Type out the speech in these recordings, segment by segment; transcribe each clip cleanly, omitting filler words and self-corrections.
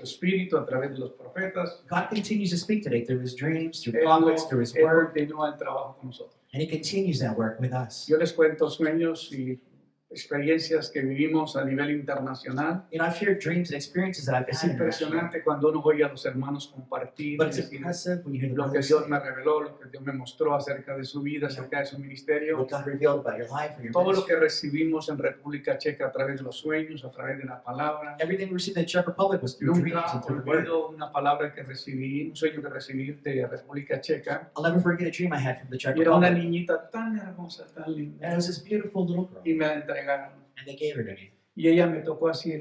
espíritu a través de los profetas. God continues to speak today through his dreams, through Él, prophets, through his Él word, continúa el trabajo con nosotros. and he continues that work with us. Yo les cuento sueños y experiencias que vivimos a nivel internacional. You know, I've shared dreams and experiences that I've Es had internationally, impresionante cuando uno oye a los hermanos compartir but it's decir impressive when you hear the lo que brothers Dios say me reveló, lo que Dios me mostró acerca de su vida, acerca de su ministerio. what God revealed about your life or your Todo lo ministry. que recibimos en República Checa a través de los sueños, a través de la palabra. Everything we received in the Czech Republic was through dreams Nunca and through the word. olvido una palabra que recibí, un sueño que recibí de República Checa. I'll never forget a dream I had from the Czech Y era una Republic. niñita tan hermosa, tan And linda. it was this beautiful little girl, Y me la entregaron. and they gave her to me. Y ella me tocó así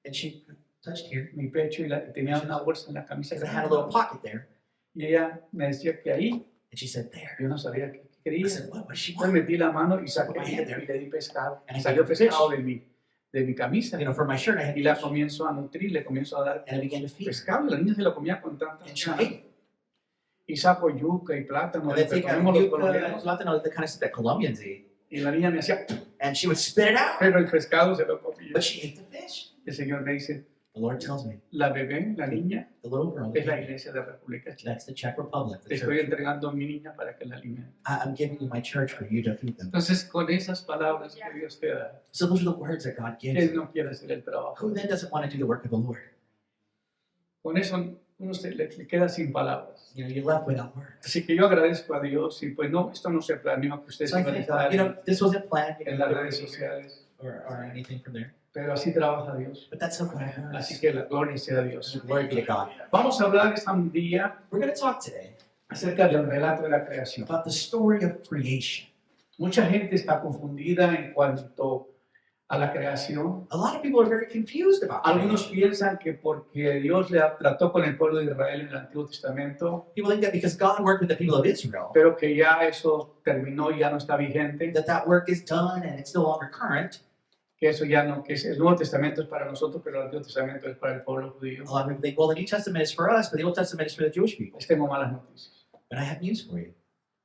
And she touched here, mi pecho y tenía una bolsa en la camisa. because I had a little pocket there. Y ella me decía que ahí, And she said, there. yo no sabía qué I quería. said, what does she Entonces want? metí la mano y saqué y le di pescado. And I Salió gave her pescado fish. de mi camisa. You know, for my shirt, I had Y la fish. comienzo a nutrir, le comienzo a dar And I began to feed her. pescado. La niña se lo comía con tanta And she ganas. ate it. Y saco yuca y plátano, And lo they que take comemos los yuca, colombianos. plátano, the kind of stuff that Colombians eat. Y la niña me hacía, And she would spit it out. pero el pescado se lo comía. But she ate the fish. El Señor me dice, The Lord tells me, la bebé, la niña, the little girl, es la iglesia de República Checa. that's the Czech Republic. Te The estoy church. entregando a mi niña para que la alimenten. I'm giving you my church for you to feed them. Entonces, con esas palabras que Dios te da, So those are the words that God gives. Él you. no quiere hacer el trabajo. Who then doesn't want to do the work of the Lord? Con eso uno le queda sin palabras. You know, you're left without words. Así que yo agradezco a Dios y pues no, esto no se planeó que ustedes So I iban a thank estar God. You know, this wasn't planned, you en know, las redes sociales, or anything from there. pero así trabaja Dios. But that's how God Así works. que la gloria sea a Dios. Glory be to God. Vamos a hablar esta día We're going to talk today acerca del relato de la creación. about the story of creation. Mucha gente está confundida en cuanto a la creación. A lot of people are very confused about Algunos creation. piensan que porque Dios le trató con el pueblo de Israel en el Antiguo Testamento, People think that because God worked with the people of Israel, pero que ya eso terminó y ya no está vigente, that work is done and it's no longer current. que eso ya no, que el Nuevo Testamento es para nosotros, pero el Antiguo Testamento es para el pueblo judío. A lot of people think, well, the New Testament is for us, but the Old Testament is for the Jewish people. Les tengo malas noticias. But I have news for you.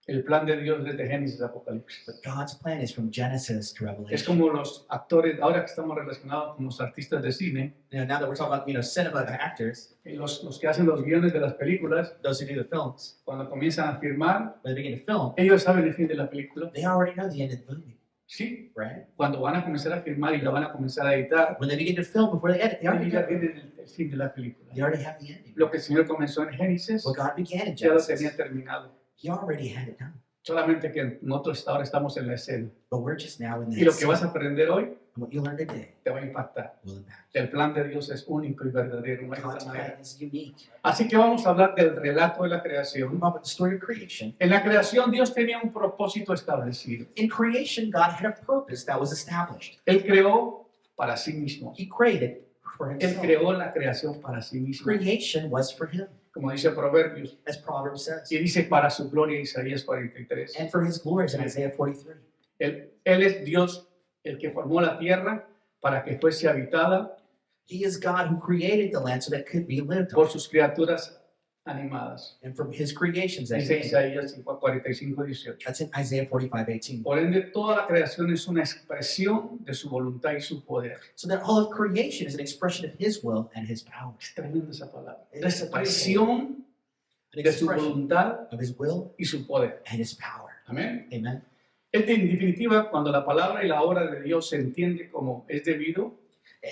El plan de Dios desde Génesis a Apocalipsis. But God's plan is from Genesis to Es Revelation. como los actores, ahora que estamos relacionados con los artistas de cine, You know, now that we're talking about, cinema actors, los que hacen los guiones de las películas, those who do the films, cuando comienzan a firmar, when they begin to film, ellos saben el fin de la película. they already know the end of the movie, Sí, right? cuando van a comenzar a filmar y la van a comenzar a editar, When they begin to film before they edit, they already ellos ya know. tienen el fin de la película. They already have the ending. Lo que el Señor comenzó en Génesis, What God began in ya lo Genesis, tenía terminado. He already had it done. Solamente que nosotros ahora estamos en la escena. But we're just now in Y the lo que vas a aprender hoy And what you learn today te va a impactar. will impact. El plan de Dios es único y verdadero, no hay God's otra manera. plan is unique. Así que vamos a hablar del relato de la We creación. talk about the story of creation. En la creación Dios tenía un propósito establecido. In creation, God had a purpose that was established. Él creó para sí mismo. He created for Él himself. creó la creación para sí mismo. Creation was for him, Como dice Proverbios. as Proverbs says. Y dice para su gloria Isaías 43. And for his glories in Isaiah 43. Él es Dios el que formó la tierra para que fuese habitada He is God who created the land so that it could be lived por on. sus criaturas animadas. And from his creations that he Dice made. Isaías 45:18. That's in Isaiah 45:18. Por ende, toda la creación es una expresión de su voluntad y su poder. So that all of creation is an expression of his will and his power. Es tremenda esa palabra. Es La expresión An de su expression voluntad of his will y su poder. and his power. Amén. Amen. En definitiva, cuando la palabra y la obra de Dios se entiende como es debido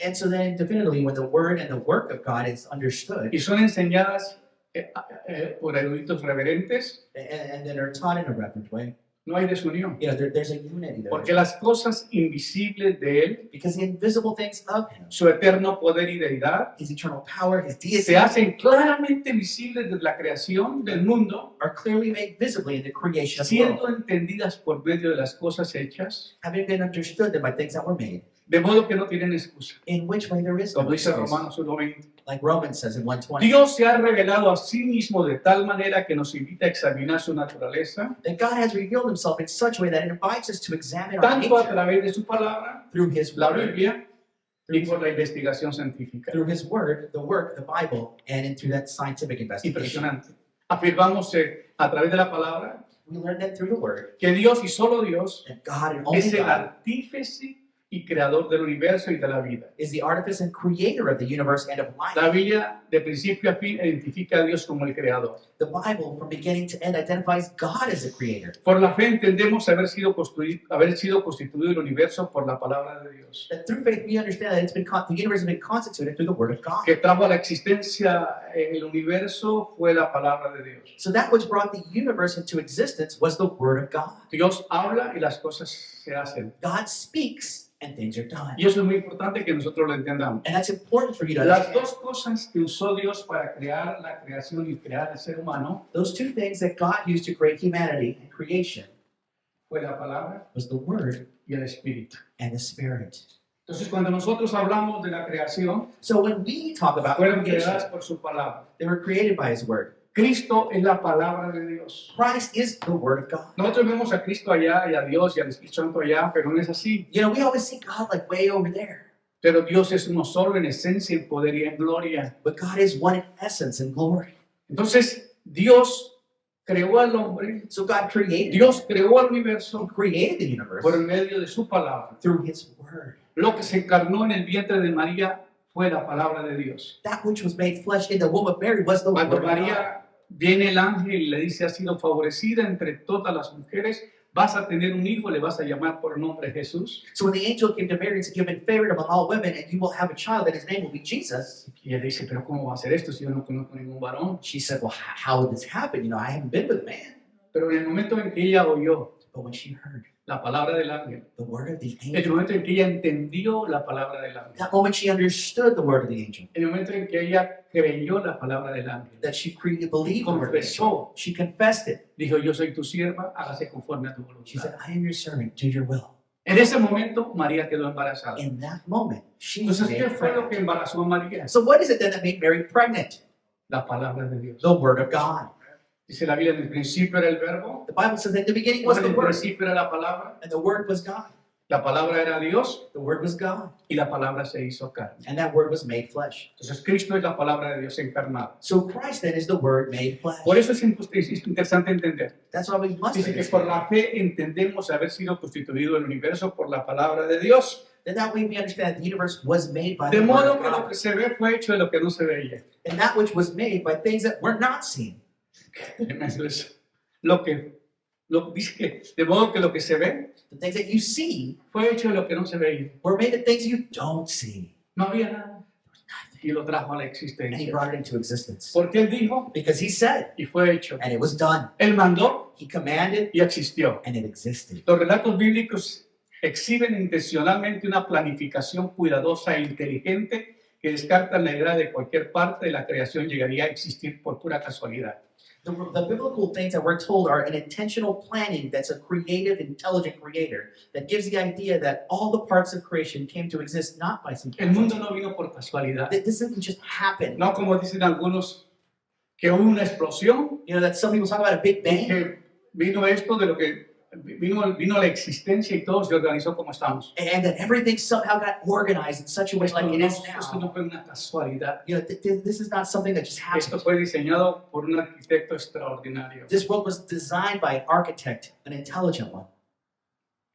And so then, definitively, when the word and the work of God is understood y son enseñadas por eruditos reverentes, and then are taught in a reverent way, no hay desunión. there's a unity there. Porque las cosas invisibles de Él, Because the invisible things of him, su eterno poder y deidad, his eternal power, his deity, se hacen claramente visibles desde la creación del mundo, are clearly made visibly in the creation of the siendo world, entendidas por medio de las cosas hechas, having been understood then by things that were made, de modo que no tienen excusa. in which way there is no Como dice excuse. Romanos 1:20. Like Romans says in 1:20, Dios se ha revelado a sí mismo de tal manera que nos invita a examinar su naturaleza, that God has revealed himself in such a way that it invites us to examine our tanto a nature través de su palabra, through his la word, Biblia, y por la investigación científica. through his word, the work, the Bible, and through that scientific investigation. Impresionante. Afirmamos a través de la palabra We learn that through the word, que Dios y solo Dios that God and only es el God artífice y creador del universo y de la vida. is the artificer and creator of the universe and of life. La Biblia, de principio a fin, identifica a Dios como el creador. The Bible, from beginning to end, identifies God as the creator. Por la fe entendemos haber sido constituido el universo por la palabra de Dios, That through faith we understand that the universe has been constituted through the Word of God. que trajo a la existencia el universo fue la palabra de Dios. So that which brought the universe into existence was the Word of God. Dios habla y las cosas se hacen. God speaks and things are done. Y eso es muy importante que nosotros lo entendamos. And that's important for you to Las understand. dos cosas que usó Dios para crear la creación y crear el ser humano Those two things that God used to create humanity and creation fue la palabra was the Word y el espíritu. and the Spirit. Entonces, cuando nosotros hablamos de la creación, So when we talk about fueron creation, creadas por su palabra. they were created by His Word. Cristo es la palabra de Dios. Christ is the Word of God. Nosotros vemos a Cristo allá y a Dios y al Espíritu Santo allá, pero no es así. You know, we always see God like way over there. Pero Dios es uno solo en esencia, en poder y en gloria. But God is one in essence and glory. Entonces, Dios creó al hombre, So God created, Dios creó al universo created the universe por medio de su palabra. through His Word. Lo que se encarnó en el vientre de María fue la palabra de Dios. That which was made flesh in the womb of Mary was the Word Cuando of God. María viene el ángel y le dice, has sido favorecida entre todas las mujeres, vas a tener un hijo, le vas a llamar por nombre Jesús. So when the angel came to Mary and said, "You've been favored among all women, and you will have a child, and his name will be Jesus," Y ella dice, pero ¿cómo va a ser esto si yo no conozco ningún varón? she said, "Well, how would this happen? You know, I haven't been with a man." Pero en el momento en que ella oyó But when she heard la palabra del ángel, the word of the en el angel, momento en que ella entendió la palabra del ángel, that moment she understood the word of the angel, en el momento en que ella creyó la palabra del ángel, that she believed the word of the angel. confesó, She confessed it. dijo, yo soy tu sierva, hágase conforme a tu She said, voluntad. "I am your servant. Do your will." En ese momento, María quedó embarazada. In that moment, she was Entonces, ¿qué made fue lo que pregnant. embarazó a María? So what is it then that made Mary pregnant? La palabra de Dios. The word of God. Dice la Biblia, en el principio era el verbo, The Bible says that in the beginning was en the el word, principio era la palabra, and the word was God. la palabra era Dios The word was God, y la palabra se hizo carne. and that word was made flesh. Entonces, Cristo es la palabra de Dios encarnada. So Christ then is the word made flesh. Por eso es interesante entender. That's why we must Dice que por understand. la fe entendemos haber sido constituido el universo por la palabra de Dios. Then that way we understand that the universe was made by De the word modo of que lo God, que se ve fue hecho de lo que no se veía. and that which was made by things that were not seen. Eso es dice que de modo que lo que se ve The things that you see fue hecho de lo que no se veía. were made of things you don't see. No había nada. Y lo trajo a la And he existencia. brought it into existence. Porque él dijo Because he said, y fue hecho. and it was done. Él mandó He commanded, y existió. and it existed. Los relatos bíblicos exhiben intencionalmente una planificación cuidadosa e inteligente que descartan la idea de que cualquier parte de la creación llegaría a existir por pura casualidad. The biblical things that we're told are an intentional planning that's a creative, intelligent creator that gives the idea that all the parts of creation came to exist not by some El mundo casualty. no vino por casualidad. This didn't just happen. No como dicen algunos que hubo una explosión You know, that some people talk about a big y bang, que vino esto de lo que vino la existencia y todo se organizó como estamos. and that everything somehow got organized in such a way Esto like it is esto now. no fue una casualidad. You know, this is not something that just Esto happened. fue diseñado por un arquitecto extraordinario This world was designed by an architect, an intelligent one,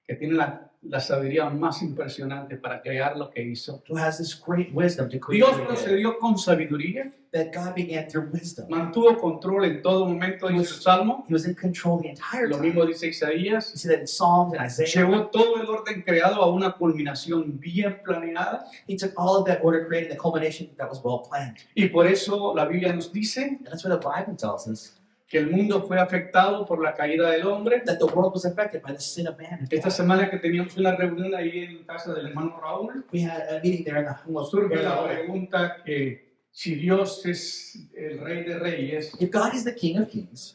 que tiene la sabiduría más impresionante para crear lo que hizo. who has this great wisdom to create Dios it, procedió con sabiduría, that God began through wisdom. mantuvo control en todo momento, dice el Salmo. He was in control the entire Lo time. mismo dice Isaías. You see that in Psalms and Isaiah. Llevó todo el orden creado a una culminación bien planeada He took all of that order created, the culmination that was well planned. y por eso la Biblia nos dice And that's what the Bible tells us, que el mundo fue afectado por la caída del hombre. that the world was affected by the sin of man. Esta semana que teníamos una reunión ahí en casa del hermano Raúl, We had a meeting there in the home of surge la pregunta que si Dios es el rey de reyes, If God is the King of Kings,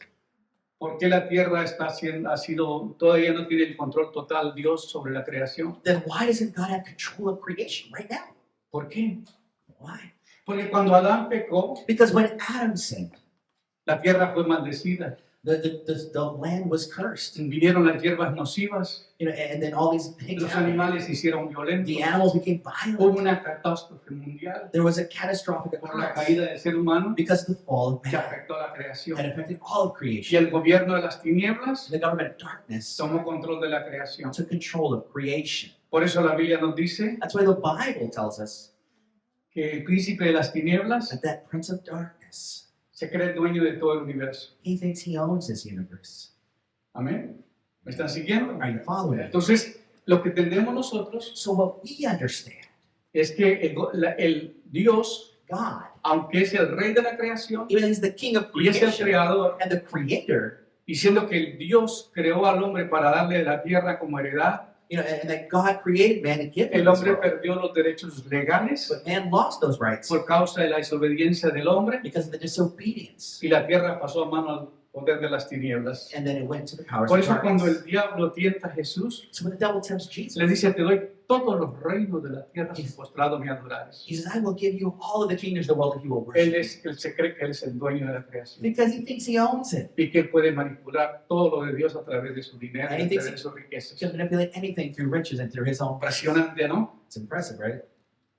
¿por qué la tierra todavía no tiene el control total Dios sobre la creación? then why doesn't God have control of creation right now? ¿Por qué? Why? Porque cuando Adán pecó, Because when Adam sinned, la tierra fue maldecida. the land was cursed. Vinieron las hierbas nocivas, You know, and then all these things los happened. animales se hicieron violentos. The animals became Hubo violent. una catástrofe mundial There was a catastrophic por la occurrence caída del ser humano because of the fall of que man afectó a la creación. that affected all of Y creation. el gobierno de las tinieblas The government of darkness tomó control de la creación. took control of creation. Por eso la Biblia nos dice That's why the Bible tells us que el príncipe de las tinieblas that Prince of Darkness, se cree dueño de todo el universo. he thinks he owns this universe. Amén. ¿Me están siguiendo? Are you following me? Entonces, lo que entendemos nosotros So what we understand, es que el Dios, God, aunque es el rey de la creación even he's the king of y es el creation creador, and the creator, y siendo que el Dios creó al hombre para darle la tierra como heredad, and that God created man and gave him el this hombre world. perdió los derechos legales But man lost those rights por causa de la desobediencia del hombre because of the disobedience. y la tierra pasó a mano al poder de las tinieblas. And then it went to the powers Por of eso cuando darkness. el diablo tienta a Jesús, So when the devil tempts Jesus, le dice, te doy todos los reinos de la tierra si postrado me adorares. he says, I will give you all of the kingdoms of the world if you will Él worship. se cree que él es el dueño de la creación Because he thinks he owns it. y que él puede manipular todo lo de Dios a través de su dinero, a And he través thinks de sus riquezas. He can manipulate anything through riches and through his own riches. Impresionante, ¿no? It's impressive, right?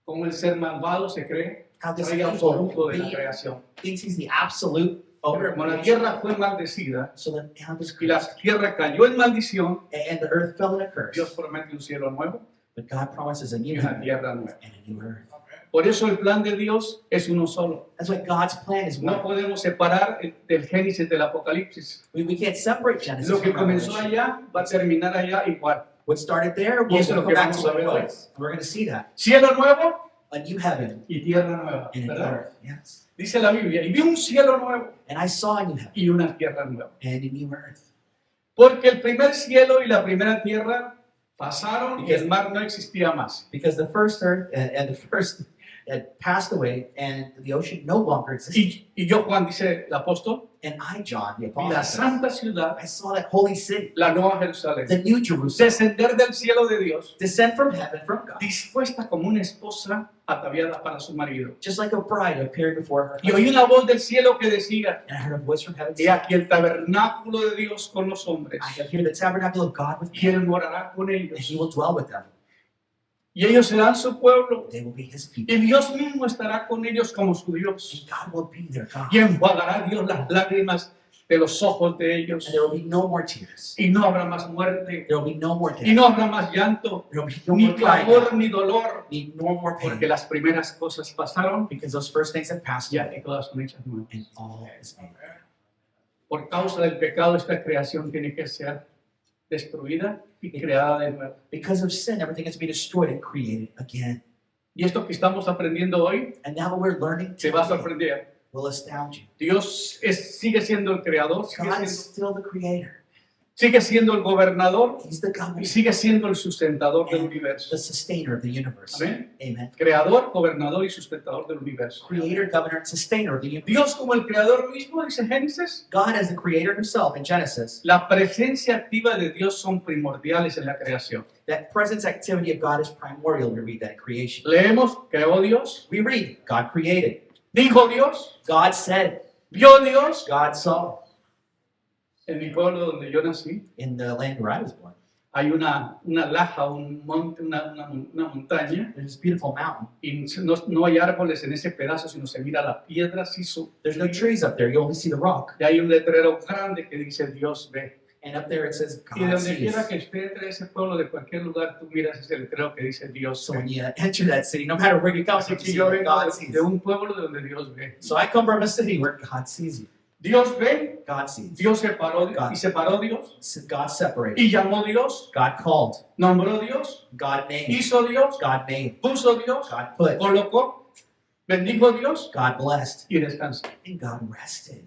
Como el ser malvado se cree How this rey evil absoluto de la being creación. thinks he's the absolute owner Pero of como la creation. tierra fue maldecida So the earth was y la cursed, tierra cayó en maldición, and the earth fell in a curse. Dios promete un cielo nuevo But God promises a y new una heaven tierra nueva. and a new earth. Por eso el plan de Dios es uno solo. That's why God's plan is No one. podemos separar el Génesis del Apocalipsis. We can't separate Genesis Lo que from comenzó Revelation. allá va a terminar allá igual. What started there, Y we'll eso es lo come que back to vamos a what it ver hoy. was. We're going to see that. Cielo nuevo A new heaven y tierra nueva. and a new ¿Verdad? earth. Yes. Dice la Biblia, y vi un cielo nuevo And I saw a new heaven y una tierra nueva. and a new earth. Porque el primer cielo y la primera tierra pasaron y el mar no existía más. Because the first earth and the first had passed away and the ocean no longer existed. Y yo, Juan, dice el apóstol, And I, John, the vi la apostle, santa ciudad, I saw that holy city, la nueva Jerusalén, the new Jerusalem, descender del cielo de Dios, descend from heaven from God, dispuesta como una esposa ataviada para su marido. just like a bride appearing before her Y oí husband. una voz del cielo que decía, And I heard a voice from heaven he saying, aquí el tabernáculo de Dios con los hombres, I have here the tabernacle of God with y men, él morará con and ellos. he will dwell with them. Y ellos serán su pueblo, They will be his people, y Dios mismo estará con ellos como su Dios. and God will be their God. Y enjuagará Dios las lágrimas de los ojos de ellos. And there will be no more tears. Y no habrá más muerte, There will be no more y death. no habrá más llanto, There will be no ni more crying, clamor, ni dolor, no more porque pain, las primeras cosas pasaron because those first things have passed y away, aquí todas son hechas nuevas. and all is new. Por causa del pecado, esta creación tiene que ser destruida y creada de nuevo. Because of sin, everything has to be destroyed and created again. Y esto que estamos aprendiendo hoy And now what we're learning te va a today sorprender. will astound you. Dios sigue siendo el creador, God is still the creator. sigue siendo el gobernador He's the governor, y sigue siendo el sustentador del the universo. sustainer of the universe. Amén. Amen. Creador, gobernador y sustentador del universo. Creator, governor, and sustainer of the universe. Dios como el creador mismo, dice Génesis, God as the creator himself in Genesis. la presencia activa de Dios son primordiales en la creación. That presence activity of God is primordial. We read that in creation. Leemos, creó Dios, We read, God created. dijo Dios, God said. vio Dios. God saw. En mi pueblo donde yo nací, In the land where I was born, hay una laja, un monte, una montaña, there's this beautiful mountain. y no hay árboles en ese pedazo, sino se mira la piedra así. There's no trees up there. You only see the rock. Y hay un letrero grande que dice Dios ve. And up there it says, Y de God donde quiera sees. que usted entre a ese pueblo, de cualquier lugar, tú miras ese letrero que dice Dios So ve. when you enter that city, no matter where you come Así from, you que see yo that vengo God sees. de un pueblo de donde Dios ve. So I come from a city where God sees you. Dios ve, God sees. Dios separó, y separó Dios, God separated. y llamó Dios, God called. nombró Dios, God named. hizo Dios, God made. puso Dios, God put. colocó, bendijo Dios God blessed. y descansó. And God rested.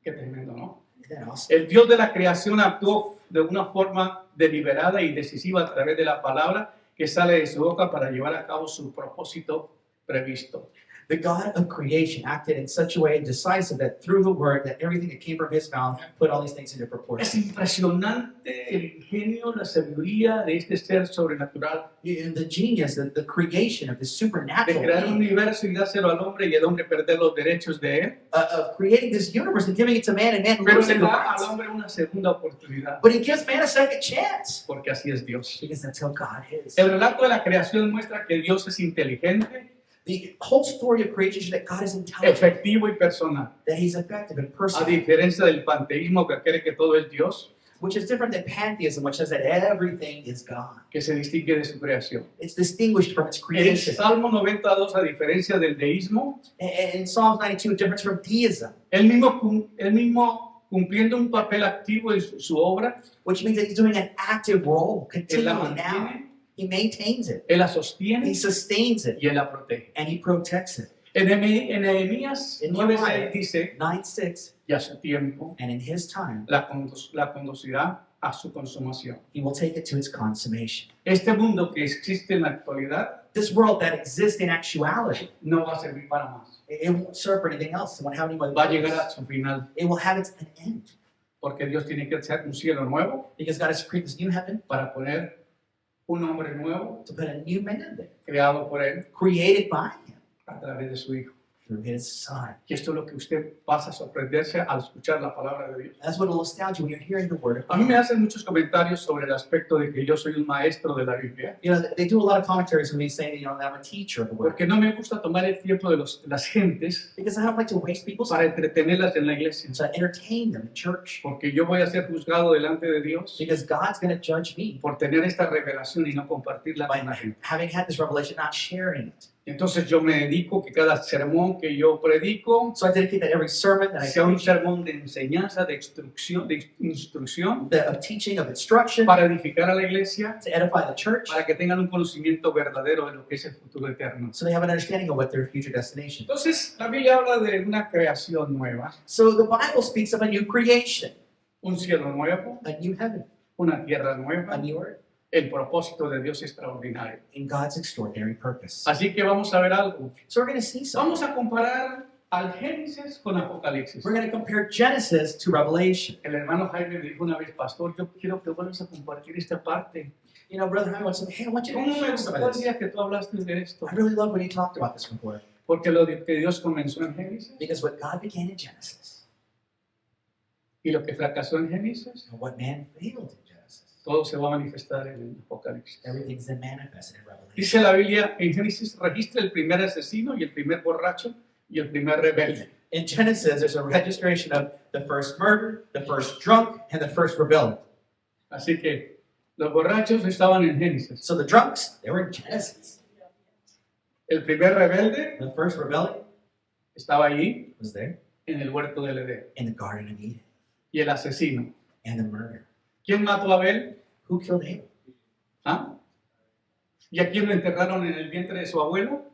Qué tremendo, ¿no? Isn't that awesome? El Dios de la creación actuó de una forma deliberada y decisiva a través de la palabra que sale de su boca para llevar a cabo su propósito previsto. The God of creation acted in such a way decisive that through the word, that everything that came from his mouth put all these things into Es proportion. impresionante el ingenio, la sabiduría de este ser sobrenatural And the genius, the creation of the de supernatural crear un being, universo y dárselo al hombre y el hombre perder los derechos de él, of creating this universe and giving it to man and man pero losing le the da al rights. hombre una segunda oportunidad, But he gives man a second chance. porque así es Dios. Because that's how God is. El relato de la creación muestra que Dios es inteligente, The whole story of creation is that God is intelligent, efectivo y personal. that he's effective and A personal. diferencia del panteísmo que cree que todo es Dios, which is different than pantheism, which says that everything is God. que se distingue de su creación. It's distinguished from its El creation. Salmo 92, a diferencia del deísmo, In Psalms 92, a difference from deism, él mismo cumpliendo un papel activo en su obra, which means that he's doing an active role él la continually now. mantiene, He maintains it, él la sostiene he sustains it, y él la protege. and he protects it. En Nehemías En 9:6 dice, 9:6, y a su tiempo and in his time, la conducirá a su consumación. he will take it to its consummation. Este mundo que existe en la actualidad This world that exists in actuality, no va a servir para más. it won't serve for anything else. It won't have any more Va a llegar a purpose. su final, It will have its an end, porque Dios tiene que hacer un cielo nuevo because God has created this new heaven para poner un hombre nuevo to put a new man there, creado por él created by him a través de su Hijo. through his son. Y esto es lo que usted pasa a sorprenderse al escuchar la palabra de Dios. That's what will astound you when you're hearing the word of A mí me God. hacen muchos comentarios sobre el aspecto de que yo soy un maestro de la Biblia, You know, they do a lot of commentaries when they say, you know, that I'm a teacher of the word. porque no me gusta tomar el tiempo de las gentes Because I don't like to waste people's para time entretenerlas en la iglesia, to entertain them in church. porque yo voy a ser juzgado delante de Dios Because God's going to judge me por tener esta revelación y no compartirla by con la gente. having had this revelation, not sharing it. Entonces yo me dedico que cada sermón que yo predico So I dedicate that every sermon that I sea un preach, sermón de enseñanza, de instrucción of teaching, of instruction, para edificar a la iglesia, to edify the church, para que tengan un conocimiento verdadero de lo que es el futuro eterno. so they have an understanding of what their future destination. Entonces, la Biblia habla de una creación nueva, So the Bible speaks of a new creation, un cielo nuevo, a new heaven, una tierra a nueva, new earth, el propósito de Dios extraordinario. in God's extraordinary purpose. Así que vamos a ver algo. So we're going to see something. Vamos a comparar al Génesis con Apocalipsis. We're going to compare Genesis to Revelation. El hermano Jaime me dijo una vez, pastor, yo quiero que vuelvas a compartir esta parte. You know, Brother Jaime wants to say, hey, I want you ¿Cómo to me share some gustó of el this. día que tú hablaste de esto? I really love when he talked about this before. Porque lo que Dios comenzó en Génesis Because what God began in Genesis y lo que fracasó en Génesis, and what man failed in Genesis, todo se va a manifestar en el Apocalipsis. everything's then manifested in Revelation. Dice la Biblia, en Génesis registra el primer asesino y el primer borracho y el primer rebelde. In Genesis, there's a registration of the first murder, the first drunk, and the first rebellion. Así que los borrachos estaban en Génesis. So the drunks, they were in Genesis. El primer rebelde The first rebellion estaba allí was there en el huerto del Edén. in the Garden of Eden. Y el asesino. And the murder. ¿Quién mató a Abel? Who killed Abel? ¿Ah? ¿Y a quién lo enterraron en el vientre de su abuelo?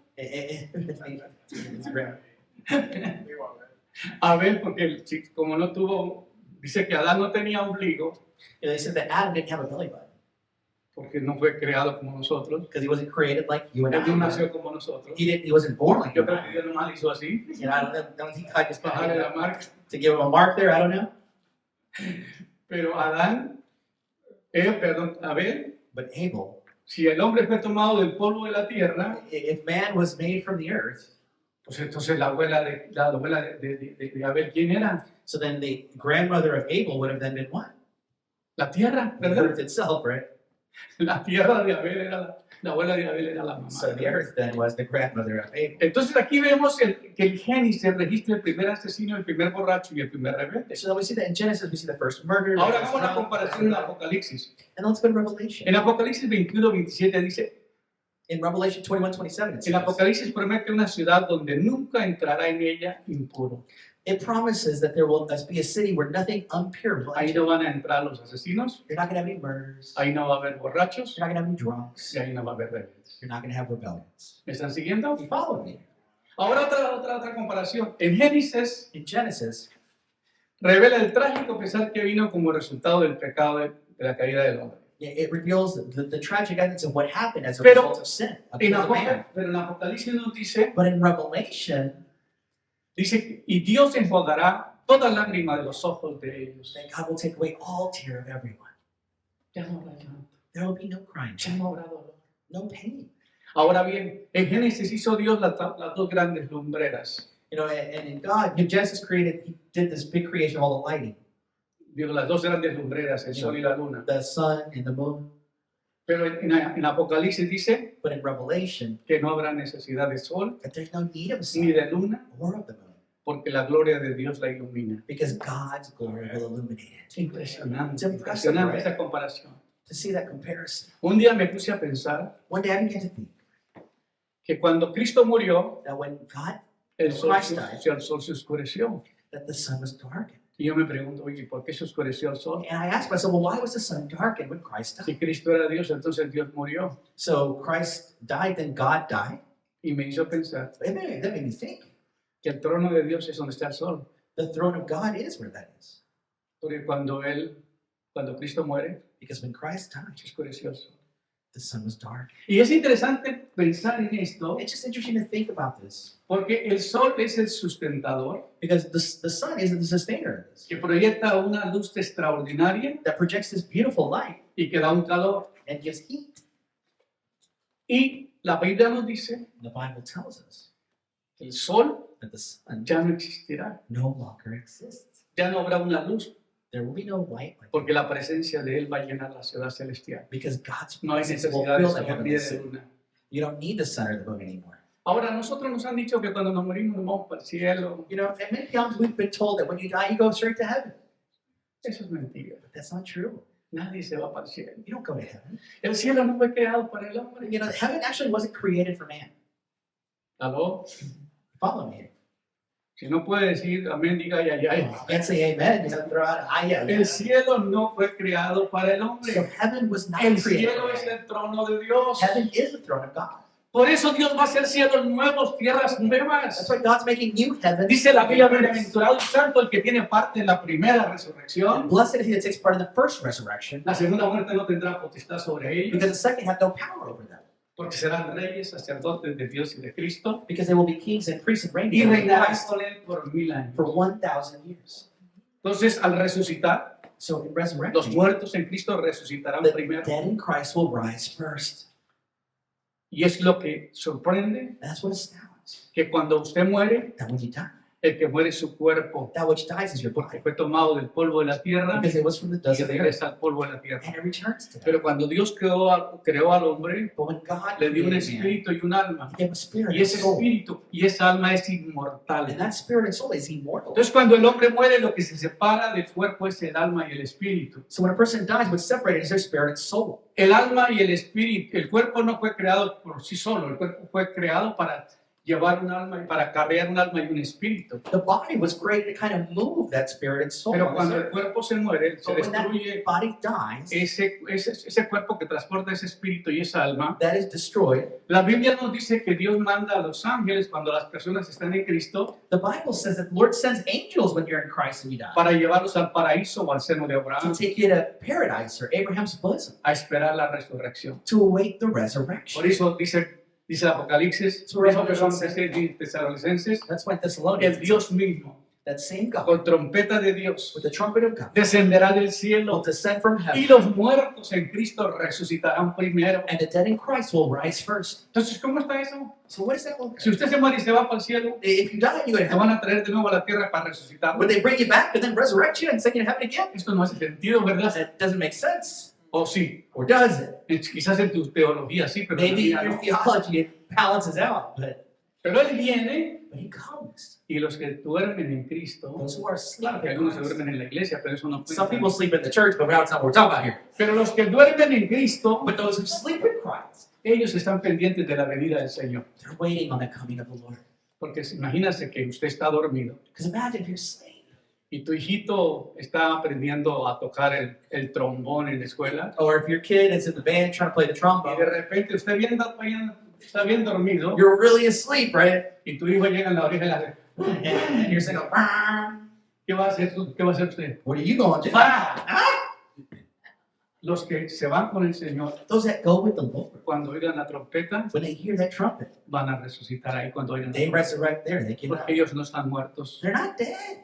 Abel, porque como no tuvo, dice que Adán no tenía ombligo, They said that Adam didn't have a belly button porque no fue creado como nosotros. because he wasn't created like you and Él no I. nació como nosotros. He wasn't born like you Yo and creo que I. Dios nomás hizo así, You know, I don't think God just bajarle kind la marca. to give him a mark there. I don't know. Pero Abel, But Abel, si el hombre fue tomado del polvo de la tierra, if man was made from the earth, pues entonces la abuela de Abel, ¿quién era? so then the grandmother of Abel would have then been what? La tierra, The ¿verdad? earth itself, right? La tierra de Abel era la abuela de Abel era la mamá. So the earth then was the grandmother of Abel. Entonces aquí vemos que el Génesis registra el primer asesino, el primer borracho y el primer rebelde. So then we see that in Genesis, we see the first murder, the Ahora first hagamos la drunk, comparación en Apocalipsis. and let's go to Revelation. En Apocalipsis 21:27 dice, In Revelation 21:27, it el says, Apocalipsis promete una ciudad donde nunca entrará en ella impuro. it promises that there will be a city where nothing impure will Ahí enter. no van a entrar los asesinos, You're not going to have any murders. ahí no va a haber borrachos You're not going to have any drunks. y ahí no va a haber rebeldes. You're not going to have rebellions. ¿Me están siguiendo? You follow me? Ahora otra comparación. En Génesis In Genesis, revela el trágico pesar que vino como resultado del pecado de la caída del hombre. it reveals the tragic evidence of what happened as a Pero result of sin, of En because of man. Pero en Apocalipsis nos dice, But in Revelation, y Dios enjuagará toda lágrima de los ojos de ellos. that God will take away all tear of everyone. Ya no habrá llanto, There will be no crying, ya no habrá dolor. no pain. Ahora bien, en Génesis hizo Dios las dos grandes lumbreras. You know, and in God, in Genesis created, he did this big creation of all the lighting, Dios, las dos grandes lumbreras, el sol y la luna. the sun and the moon. Pero en Apocalipsis dice But in Revelation, que no habrá necesidad de sol, that there's no need of a ni sun de luna, or of the moon, porque la gloria de Dios la ilumina. because God's glory will illuminate it. Impresionante, It's impressive, impresionante right? esa comparación. To see that comparison. Un día me puse a pensar One day I began to think que cuando Cristo murió, that when God, el sol, Christ died, el sol se oscureció. that the sun was darkened. Y yo me pregunto, oye, ¿por qué se oscureció el sol? And I asked myself, well, why was the sun darkened when Christ Si died? Cristo era Dios, entonces Dios murió. So Christ died, then God died. Y me hizo pensar That made me think. que el trono de Dios es donde está el sol. The throne of God is where that is. Porque cuando Cristo muere, Because when Christ died, se oscureció el sol. the sun was dark. Y es interesante pensar en esto, It's just interesting to think about this. porque el sol es el sustentador Because the sun is the sustainer of this. que proyecta una luz extraordinaria That projects this beautiful light y que da un calor. and gives heat. Y la Biblia nos dice The Bible tells us que el sol that the sun ya no existirá. no longer exists. Ya no habrá una luz, There will be no light like porque la presencia de Él va a llenar la ciudad celestial. because God's No hay presence will necesidad de fill the sol ni heavenly de city. luna. You don't need the sun or the moon anymore. Ahora, nosotros nos han dicho que cuando nos morimos nos vamos para el cielo. You know, and many times we've been told that when you die, you go straight to heaven. Eso es mentira. But that's not true. Nadie se va para el cielo. You don't go to heaven. El cielo no fue creado para el hombre. You know, heaven actually wasn't created for man. ¿Aló? Follow me. Si no puede decir amén, diga ay, ay, ay. You can't say amen. You have to throw out an yeah. El cielo no fue creado para el So hombre. heaven was not El created cielo for es man. el trono de Dios. Heaven is the throne of God. Por eso Dios va a hacer cielos nuevos, tierras That's nuevas. why God's making new heavens. Dice la Biblia, bienaventurado y santo el que tiene parte en la primera resurrección. Blessed is he that takes part in the first resurrection, La segunda muerte no tendrá potestad sobre ellos, because the second have no power over them. porque serán reyes, sacerdotes de Dios y de Cristo, Because they will be kings and priests and reign y together with reinarán Christ con él por 1000 años. for 1,000 years. Entonces, al resurcitar, So in los resurrection, muertos en Cristo resucitarán the primero. dead in Christ will rise first. Y es lo que sorprende, And that's what astounds. que cuando usted muere, That when you die, el que muere es su cuerpo, that which dies is your porque body. fue tomado del polvo de la tierra Because it was from the y dust of the earth. regresa al polvo de la tierra. And it returns to them. Pero cuando Dios creó al hombre, But when God le dio un created man, espíritu y un alma. he gave him a spirit Y and a ese soul. espíritu y esa alma es And inmortal. that spirit and soul is immortal. Entonces, cuando el hombre muere, lo que se separa del cuerpo es el alma y el espíritu. So when a person dies, what's separated is their spirit and soul. El alma y el espíritu, el cuerpo no fue creado por sí solo, el cuerpo fue creado para llevar un alma y para acarrear un alma y un espíritu. The body was created to kind of move that spirit and soul. Pero on cuando this el earth. cuerpo se muere, se But when that destruye body dies, ese cuerpo que transporta ese espíritu y esa alma. that is destroyed. La Biblia nos dice que Dios manda a los ángeles cuando las personas están en Cristo The Bible says that the Lord sends angels when you're in Christ and you die para llevarlos al paraíso o al seno de to Abraham take you to paradise or Abraham's bosom a esperar la resurrección. to await the resurrection. Por eso dice el Apocalipsis, So Revelation dice Tesalonicenses, That's why el Thessalonians, Dios mismo, that same God, con trompeta de Dios, with the trumpet of God, descenderá del will cielo descend from y heaven, los muertos en Cristo resucitarán primero. and the dead in Christ will rise first. Entonces, ¿cómo está eso? So what does that look Si like? usted se muere y se va para el cielo, If you die and you go to te heaven, van a traer de nuevo a la tierra para resucitar. would they bring you back and then resurrect you and send you to heaven again? Esto no hace sentido, ¿verdad? That doesn't make sense. O sí, Or does it? quizás en tu teología sí, pero en la Maybe mía your no. theology it balances out, Pero Él viene but he comes. y los que duermen en Cristo, Those who are claro que asleep in algunos se Christ. duermen en la iglesia, pero eso no Some cuenta. people sleep in the church, but that's not what we're talking about here. Pero los que duermen en Cristo, But those who sleep in Christ, ellos están pendientes de la venida del Señor. they're waiting on the coming of the Lord. Porque imagínate que usted está dormido Because imagine if you're asleep y tu hijito está aprendiendo a tocar el trombón en la escuela or if your kid is in the band trying to play the y de trombone, repente usted está bien dormido you're really asleep, right? y tu hijo llega en la oreja y le hace, And you're saying, "Ah, ¿qué va a hacer, qué va a hacer usted? what are you going to do? ¡Ah! Ah!" Los que se van con el Señor Those that go with the Lord, cuando oigan la trompeta when they hear that trumpet, van a resucitar ahí cuando oigan la they trompeta. resurrect there. They get up. Porque ellos no están muertos, They're not dead.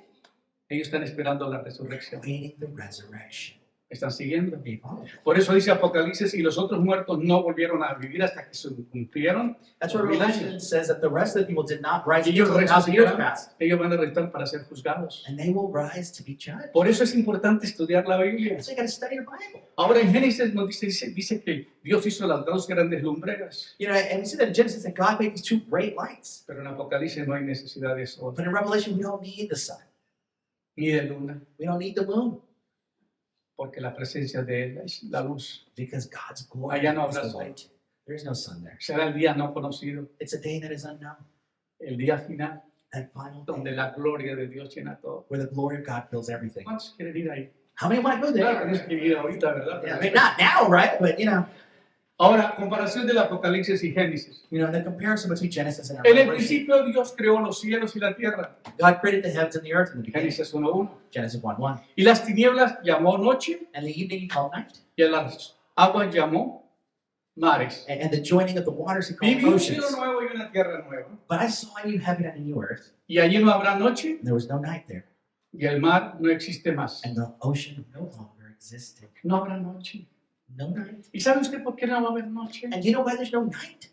ellos están esperando la resurrección. Waiting the resurrection. ¿Me están siguiendo? Be followed. Por eso dice Apocalipsis, y los otros muertos no volvieron a vivir hasta que se cumplieron. That's what 1000 Revelation años. says, that the rest of the people did not rise Ellos until 1,000 years resucitarán, passed. ellos van a resucitar para ser juzgados. And they will rise to be judged. Por eso es importante estudiar la Biblia. So you got to study your Bible. Ahora en Génesis nos dice que Dios hizo las dos grandes lumbreras, You know, and we see that in Genesis that God made these two great lights. pero en Apocalipsis no hay necesidad de eso, But in Revelation, we don't need the sun. ni de luna, We don't need the moon. porque la presencia de Él es la luz. Because God's glory Allá no is habrá the sol. light. There is no sun there. Será el día no conocido, It's a day that is unknown. el día final, That final donde day la gloria de Dios llena todo. where the glory of God fills everything. ¿Cuántos quieren ir ahí? How many want to go Claro que no there? es que ir ahorita, ¿verdad? Yeah, I mean, not now, right? But, you know, Ahora, comparación del Apocalipsis y Génesis. the comparison between Genesis and En el Revelation. principio Dios creó los cielos y la tierra. God created the heavens and the earth in the beginning. Génesis 1:1. Genesis 1:1. Y las tinieblas llamó noche And the evening he called night. y a las aguas llamó mares. And the joining of the waters he called Vi un cielo oceans. nuevo y una tierra nueva. But I saw a new heaven and a new earth. Y allí no habrá noche And there was no night there. y el mar no existe más. And the ocean no longer existed. No habrá noche. No night. ¿Y sabe usted por qué no va a haber noche? And you know why there's no night?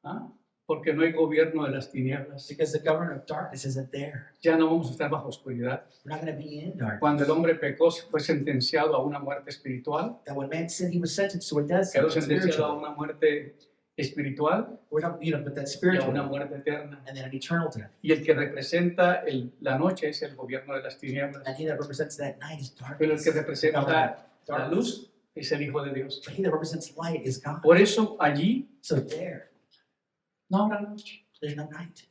¿Ah? Porque no hay gobierno de las tinieblas. Because the government of darkness isn't there. Ya no vamos a estar bajo oscuridad. We're not going to be in darkness. Cuando el hombre pecó, fue sentenciado a una muerte espiritual. That when man sinned, he was sentenced to a death Quedó sentence, sentenciado a spiritual. una muerte espiritual We're not, but that's y a spiritual. una muerte eterna. And then an eternal death. Y el que representa la noche es el gobierno de las tinieblas. And he that represents that night is Pero el darkness. que The representa government of la darkness. luz es el Hijo de Dios. But he that represents light is God. Por eso allí So there, no habrá noche. there's no night.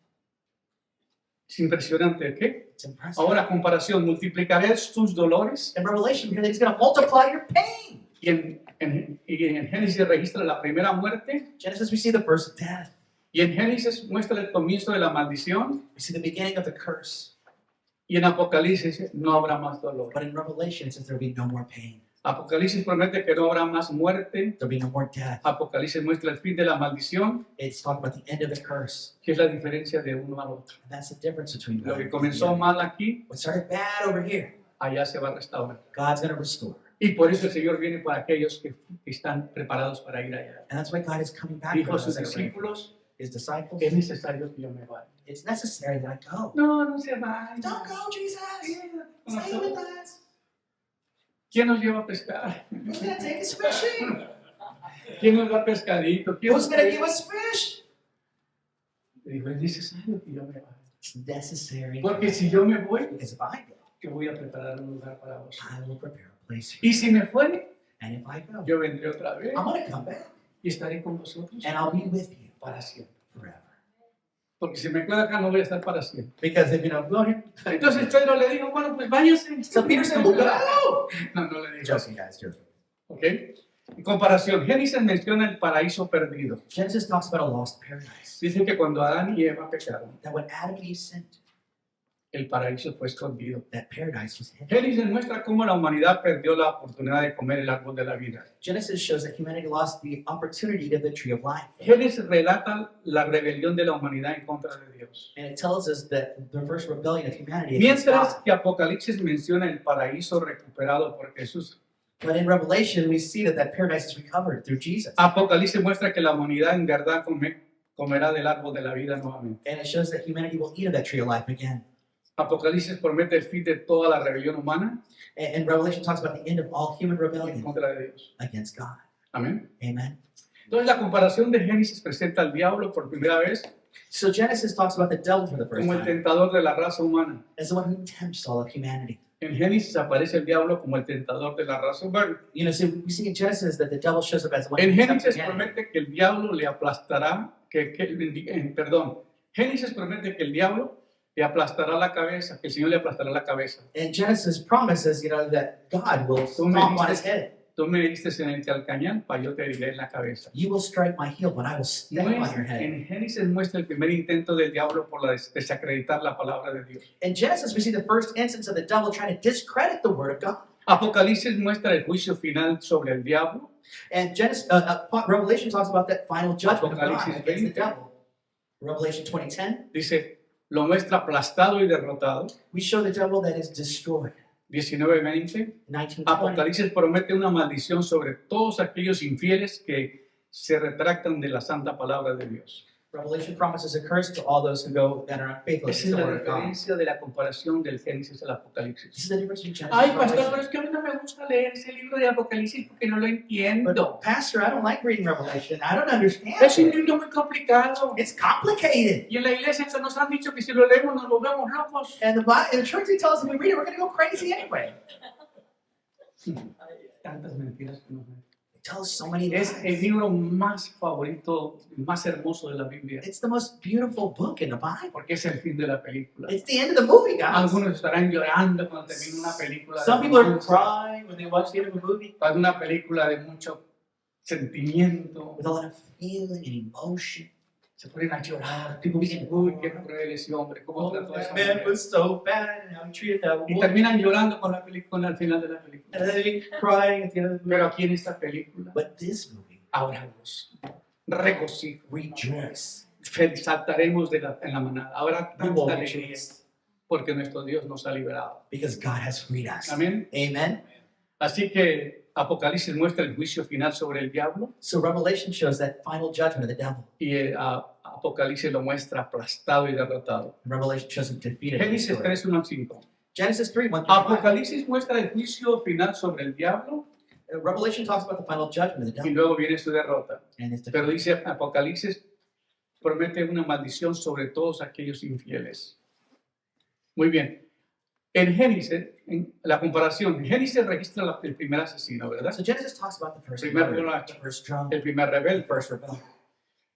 Es impresionante, ¿qué? It's impressive. Ahora, comparación, multiplicaré tus dolores. In Revelation, we hear that he's going to multiply your pain. Y en Génesis registra la primera muerte. Genesis, we see the first death. Y en Génesis muestra el comienzo de la maldición. We see the beginning of the curse. Y en Apocalipsis no habrá más dolor. But in Revelation, it says there will be no more pain. Apocalipsis promete que no habrá más muerte. There'll be no more death. Apocalipsis muestra el fin de la maldición, It's talking about the end of the curse. que es la diferencia de uno al otro. And that's the difference between Lo God que and comenzó the other. mal aquí, What started bad over here, allá se va a restaurar. God's going to restore. Y por eso el Señor viene para aquellos que están preparados para ir allá. And that's why God is coming back Dijo for a sus us that are ready. discípulos, His disciples. es necesario que yo me vaya. It's necessary that I go. No, no se vayan. Don't go, Jesus. Con Stay with nosotros. us. ¿Quién nos lleva a pescar? Who's going to take us fishing? ¿Quién nos da pescadito? ¿Quién Who's nos going to give us fish? Dijo, es necesario que yo me vaya. It's necessary. Porque si yo me voy, Because if I go, yo voy a preparar un lugar para vos. I will prepare a place for you. Y si me fuere, And if I go, yo vendré otra vez I'm going to come back. y estaré con vosotros And I'll be with you para siempre. forever. Porque si me quedo acá no voy a estar para siempre. Because if you don't go here, Entonces Pedro le dijo, bueno, pues váyase. so Peter said, well, go. No, no le dijo así. Joking, guys, joking. ¿Ok? En comparación, Génesis menciona el paraíso perdido. Genesis talks about a lost paradise. Dice que cuando Adán y Eva pecaron, That when Adam and Eve sinned, el paraíso fue escondido. that paradise was hidden. Génesis muestra cómo la humanidad perdió la oportunidad de comer el árbol de la vida. Genesis shows that humanity lost the opportunity of the tree of life. Génesis relata la rebelión de la humanidad en contra de Dios. And it tells us that the first rebellion of humanity against Mientras God. que Apocalipsis menciona el paraíso recuperado por Jesús. But in Revelation, we see that that paradise is recovered through Jesus. Apocalipsis muestra que la humanidad en verdad comerá del árbol de la vida nuevamente. And it shows that humanity will eat of that tree of life again. Apocalipsis promete el fin de toda la rebelión humana And Revelation talks about the end of all human en rebellion contra de Dios. against God. Amén. Amen. Entonces la comparación de Génesis presenta al diablo por primera vez So Genesis talks about the devil for the first como el time tentador de la raza humana. as the one who tempts all of humanity. En Génesis aparece el diablo como el tentador de la raza humana. You know, so we see in Genesis that the devil shows up as the one En who tempts Génesis humanity. promete que el diablo le aplastará, perdón, Génesis promete que el diablo le aplastará la cabeza, que el Señor le aplastará la cabeza. And Genesis promises, that God will Tú me stomp on his diste, head. tú me diste en el calcañal, para yo te heriré en la cabeza. You will strike my heel, but I will step on your head. En Génesis muestra el primer intento del diablo por desacreditar la palabra de Dios. In Genesis, we see the first instance of the devil trying to discredit the word of God. Apocalipsis muestra el juicio final sobre el diablo. And Revelation talks about that final judgment of God Apocalipsis against the 20. devil. Revelation 20:10, Dice, lo muestra aplastado y derrotado. we show the devil that is destroyed. 19:20, 19:20. Apocalipsis promete una maldición sobre todos aquellos infieles que se retractan de la santa palabra de Dios. Revelation promises a curse to all those who go that are unfaithful Esa against es the la word of God. referencia de la comparación del Génesis al This Apocalipsis. is the difference between Genesis Ay, and pastor, Revelation. pero es que a mí no me gusta leer ese libro de Apocalipsis porque no lo But entiendo. Pastor, I don't like reading Revelation. I don't understand Es un it. libro muy complicado. It's complicated. Y en la iglesia se nos han dicho que si lo leemos nos volvemos locos. And in the church they tell us if we read it, we're going to go crazy anyway. Tantas mentiras que nos ven. They tell us so many Es el lies. libro más favorito, más hermoso de la Biblia, It's the most beautiful book in the Bible. porque es el fin de la película. It's the end of the movie, guys. Algunos estarán llorando cuando termine una película. Some people are crying when they watch the end of a movie Para una película de mucho sentimiento. with a lot of feeling and emotion. Se ponen a llorar. People begin to Uy, qué cruel ese hombre, cómo oh, trató a esa that man mujer. was so bad and how he treated that Y woman. terminan llorando con la película al final de la película. And then they crying at the end of the movie. Pero aquí en esta película But this movie, habrá gozo, regocijo, rejoice. saltaremos en la manada. Habrá We will tanta alegría rejoice porque nuestro Dios nos ha liberado. because God has freed us. Amén. Amen. Así que Apocalipsis muestra el juicio final sobre el diablo So Revelation shows that final judgment of the devil. y Apocalipsis lo muestra aplastado y derrotado. And Revelation shows him defeated. and Génesis destroyed. 3, 1 al 5. Genesis 3, 1 through 5. Apocalipsis muestra el juicio final sobre el diablo Revelation talks about the final judgment of the y devil luego viene su derrota. and his Pero defeat. dice Apocalipsis promete una maldición sobre todos aquellos infieles. Muy bien. En Génesis, en la comparación, Génesis registra el primer asesino, ¿verdad? So Genesis talks about the first Primer murder, borracho. the first drunk, El primer the rebelde. first rebel.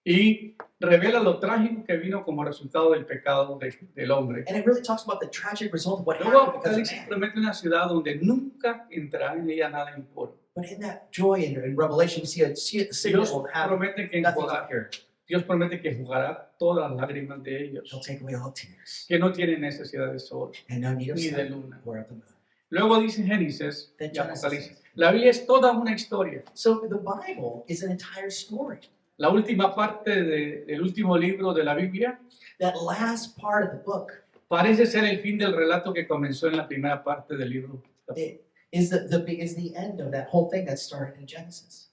Y revela lo trágico que vino como resultado del pecado del hombre. And it really talks about the tragic result of what Luego happened because of Apocalipsis man. promete una ciudad donde nunca entrará en ella nada impuro. But in that joy in Revelation, we see a city Dios will have promete que nothing enjugará, up here. Dios promete que enjugará todas las lágrimas de ellos, He'll take away all tears que no tienen necesidad de sol and no need of ni de sun luna. or of the moon. Luego dice Génesis Then y Genesis. Apocalipsis. La Biblia es toda una historia. So the Bible is an entire story. La última parte del último libro de la Biblia That last part of the book parece ser el fin del relato que comenzó en la primera parte del libro. it is the end of that whole thing that started in Genesis.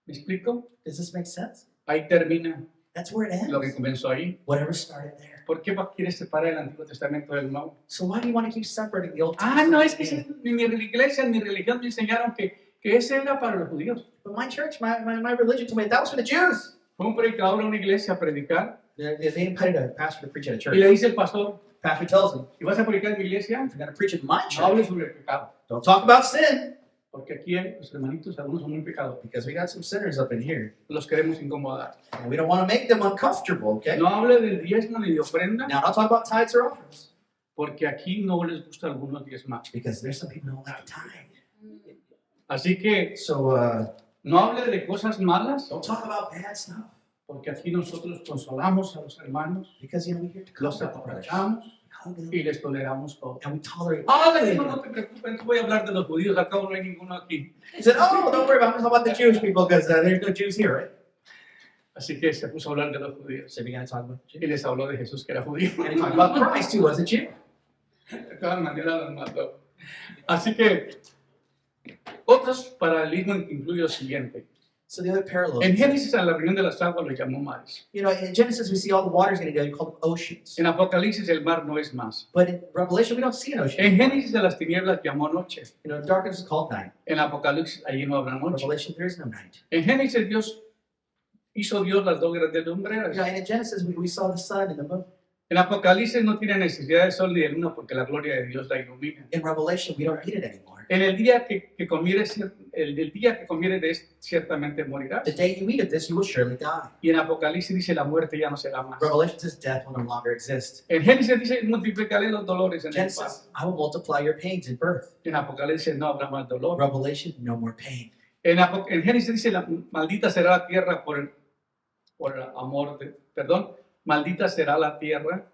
¿Me explico? Does this make sense? Ahí termina That's where it lo que ends. comenzó ahí. Whatever started there. ¿Por qué quieres separar el Antiguo Testamento del Nuevo? So why do you want to keep separating the Old Ah, Testament? no, es que from the ni mi iglesia ni mi religión me enseñaron que ese era para los judíos. New? But my church, my religion told me that was for the Jews. Fue un predicador a una iglesia a predicar They invited a pastor to preach at a y church. le dice el pastor, Pastor tells him, ¿y vas a predicar en mi iglesia? if you're going to preach at my No church, hables sobre el pecado, don't talk about sin. porque aquí los hermanitos, algunos son muy pecadores. Because we got some sinners up in here. Los queremos incomodar. And we don't want to make them uncomfortable, okay? No hable del diezmo ni de ofrenda, Now, don't talk about tithes or offerings. porque aquí no les gusta a algunos diezmar. Because there's some people who don't like to tithe. Así que So no hable de cosas malas, don't talk about bad stuff. porque aquí nosotros consolamos a los hermanos, Because, you know, we're here to los comfort the brothers. apapachamos Hug them, y les toleramos todo. and we tolerate Ah, le everything. digo, no te preocupes, voy a hablar de los judíos, al cabo no hay ninguno aquí. He said, oh, don't worry about, I'm talking about the Jewish people because there's no Jews here, right? Así que se puso a hablar de los judíos So we began to talk about the y Jews. les habló de Jesús que era judío. And he talked about Christ who was a Jew. De todas maneras los mató. Así que otros paralelismos incluyen lo siguiente. So the other parallel. En Génesis a la reunión de las aguas lo llamó mares. You know, in Genesis we see all the waters getting together, called oceans. En Apocalipsis el mar no es más. But in Revelation we don't see an ocean. En Génesis a las tinieblas llamó noche. You know, darkness is called night. En Apocalipsis allí no habrá noche. Revelation there is no night. En Génesis hizo Dios las dos grandes You lumbreras. know, and in Genesis we saw the sun and the moon. En Apocalipsis no tiene necesidad de sol ni de luna porque la gloria de Dios la ilumina. In Revelation we don't need it anymore. En el día que comieres, el día que comieres de esto, ciertamente morirás. The day you eat of this, you will surely die. Y en Apocalipsis dice la muerte ya no será más. Revelation says death will no longer exist. En Génesis dice multiplicaré los dolores en el Genesis, parto. I will multiply your pains in birth. En Apocalipsis no habrá más dolor. Revelation, no more pain. En Génesis dice maldita será la tierra por el amor de, perdón, maldita será la tierra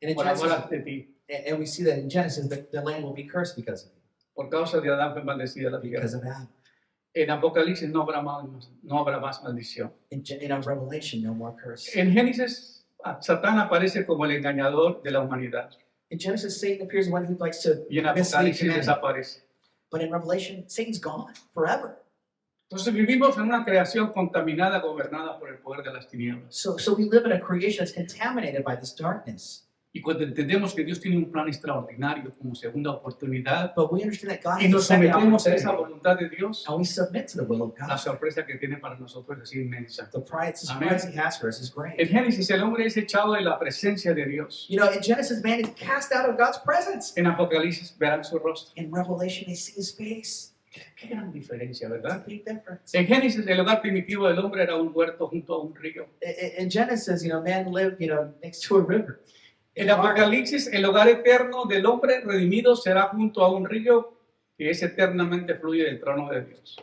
And in por Genesis, amor de ti. and we see that in Genesis, the land will be cursed because of it, Por causa de Adán fue maldecida la tierra. because of Adam. En Apocalipsis no habrá más maldición. In Revelation, no more curse. En Génesis Satán aparece como el engañador de la humanidad. In Genesis, Satan appears when he likes to y en mislead Apocalipsis humanity. desaparece. But in Revelation, Satan's gone forever. Entonces vivimos en una creación contaminada, gobernada por el poder de las tinieblas. So we live in a creation that's contaminated by this darkness. Y cuando entendemos que Dios tiene un plan extraordinario como segunda oportunidad But we understand that God y has a nos second sometemos a esa opportunity, voluntad de Dios, and we submit to the will of la God. sorpresa que tiene para nosotros es inmensa. The surprise Amen. He has for us is En great. Génesis el hombre es echado de la presencia de Dios. You know, in Genesis, man is cast out of God's presence. En Apocalipsis verán su rostro. In Revelation, they see his face. Qué gran diferencia, That's a ¿verdad? big difference. En Génesis el hogar primitivo del hombre era un huerto junto a un río. In Genesis, man lived, next to a river. En Apocalipsis el hogar eterno del hombre redimido será junto a un río que es eternamente fluye del trono de Dios.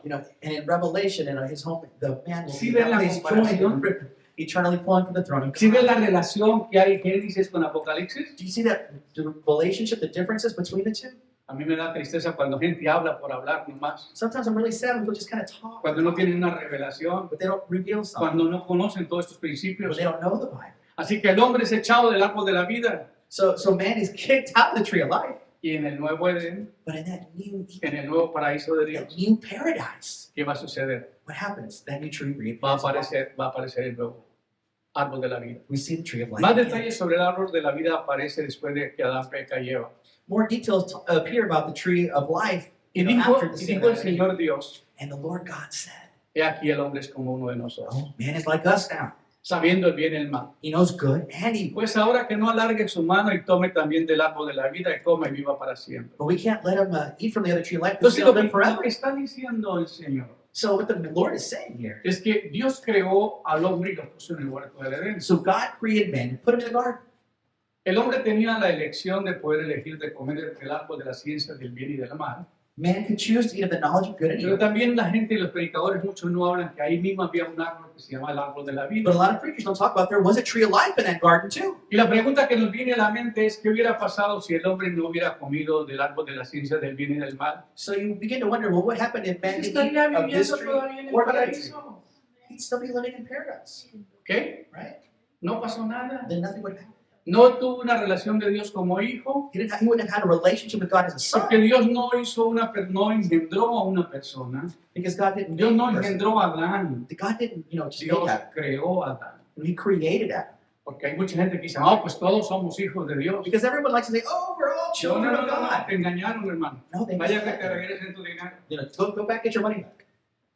And in Revelation, his home, the man will Sí be ven la that place by the comparación. river, eternally flowing from the throne of ¿Sí ven la God. relación que hay en Génesis con Apocalipsis? Do you see that the relationship, the differences between the two? A mí me da tristeza cuando gente habla por hablar nomás, Sometimes I'm really sad when people just kind of talk, cuando no tienen una revelación, but they don't reveal something, cuando no conocen todos estos when principios. they don't know the Bible. Así que el hombre es echado del árbol de la vida So man is kicked out of the tree of life, y en el nuevo Edén, but in that new en el nuevo paraíso de that Dios, new paradise, ¿qué va a suceder? what happens? That new tree Va a reappears. aparecer el nuevo árbol de la vida. We see the tree of life. Más again. detalles sobre el árbol de la vida aparece después de que Adán peca y Eva. More details appear about the tree of life Y after the sin. dijo el Señor Dios, And the Lord God said, he aquí el hombre es como uno de nosotros, "Oh, man is like us now. sabiendo el bien y el mal. He knows good and evil. Pues ahora que no alargue su mano y tome también del árbol de la vida y coma y viva para siempre. But we can't let him eat from the other tree of life because Entonces he'll lo live que forever." está diciendo el Señor So what the Lord is saying here, es que Dios creó al hombre y lo puso en el huerto del Edén. so God created man and put him in the garden. El hombre tenía la elección de poder elegir de comer del árbol de la ciencia del bien y del mal. Man could choose to eat of the knowledge of good and Pero evil. también la gente y los predicadores muchos no hablan que ahí mismo había un árbol que se llama el árbol de la vida. But a lot of preachers don't talk about there was a tree of life in that garden too. Y la pregunta que nos viene a la mente es qué hubiera pasado si el hombre no hubiera comido del árbol de la ciencia del bien y del mal. So you begin to wonder, well, what happened if man didn't Estaría eat of this viviendo tree todavía en el or the other tree? paraíso. He'd still be living in paradise, ¿Ok? right? No pasó nada. Then nothing would happen. No tuvo una relación de Dios como hijo. He wouldn't have had a relationship with God as a son Porque Dios no no engendró a una persona. because God didn't Dios make no a person. engendró a Adán. God didn't, just make Dios that. creó a Adán. He created that. Porque hay mucha gente que dice, no, pues todos somos hijos de Dios. Because everyone likes to say, oh, we're all No, children no, of no, God. te engañaron, hermano. No, they Vaya que missed te that. regresen tu dinero. Go back, get your money back.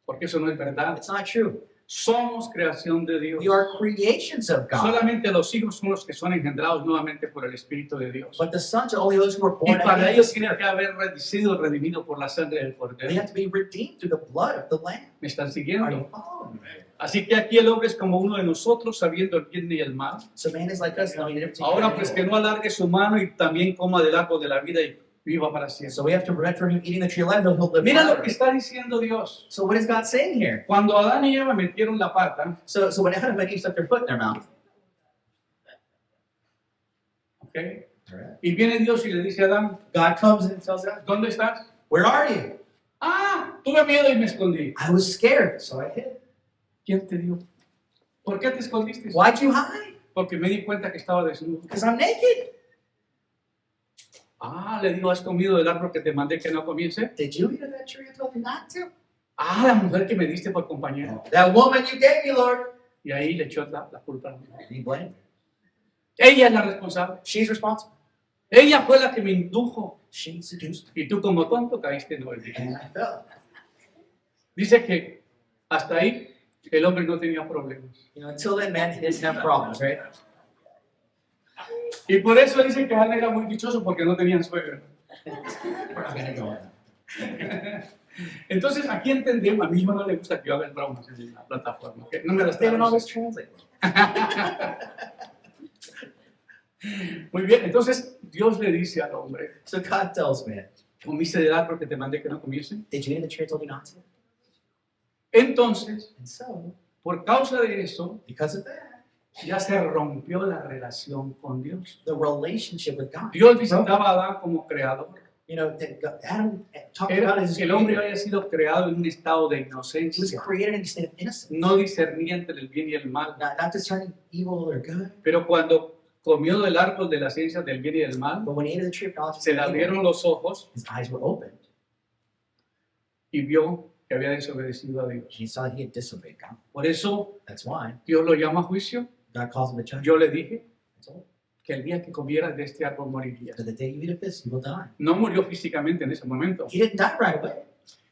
Porque eso no es verdad. It's not true. Somos creación de Dios. We are creations of God. Solamente los hijos son los que son engendrados nuevamente por el Espíritu de Dios. But the sons are only those who are Y born para again. ellos tiene que haber sido redimido por la sangre del They Cordero. have to be redeemed through the blood of the Lamb. ¿Me están Are siguiendo? you following me? Así que aquí el hombre es como uno de nosotros, sabiendo el bien y el mal. So man is like us, knowing the difference Ahora between pues good que and no alargue su mano y también coma del árbol de la vida y viva para evil. siempre. So we have to prevent from him eating the tree of life, though he'll live Mira lo forever. que está diciendo Dios. So what is God saying here? Cuando Adán y Eva metieron la pata, So when Adam and Eve stuck their foot in their mouth, ¿ok? Y viene Dios y le dice a Adán, God comes and tells Adam, ¿dónde estás? "Where are you?" Ah, tuve miedo y me escondí. I was scared, so I hid. ¿Quién te dio? ¿Por qué te escondiste? Why'd you hide? Porque me di cuenta que estaba desnudo. Because I'm naked. Ah, le digo, ¿has comido del árbol que te mandé que no comiese? Did you eat of that tree I told you not to? Ah, la mujer que me diste por compañero. That woman you gave me, Lord. Y ahí le echó la culpa. And he blamed her. Ella es la responsable. She's responsible. Ella fue la que me indujo. She seduced Y tú como tonto caíste en el me, and I fell. Dice que hasta ahí el hombre no tenía problemas. Until then, man didn't have problems, right? Y por eso dice que Adán era muy dichoso porque no tenían suegra. We're not gonna go on. Entonces aquí entendemos, a mí no le gusta que yo haga bromas en la plataforma. ¿Ok? No me las They don't always traduce. translate. Muy bien, entonces Dios le dice al hombre, So God tells man, ¿comiste del árbol que te mandé que no comiese? did you eat of the tree I told you not to? Entonces, And so, por causa de eso, because of that, ya se rompió la relación con Dios. the relationship with God. Dios visitaba a Adán como creador. Adam talked about it as El hombre creator. había sido creado en un estado de He was inocencia, created in a state of innocence, no discernía entre el bien y el mal. not discerning evil or good. Pero cuando comió del árbol de la ciencia del bien y del mal, But when he ate of the tree of knowledge of se good le and evil, abrieron los ojos his eyes were opened, y vio que había desobedecido a Dios. and he saw that he had disobeyed God. Por eso That's why Dios lo llama a juicio. God calls him a judge. Yo le dije That's all. que el día que comieras de este árbol morirías. That the day you eat of this, you will die. No murió físicamente en ese momento, He didn't die right away,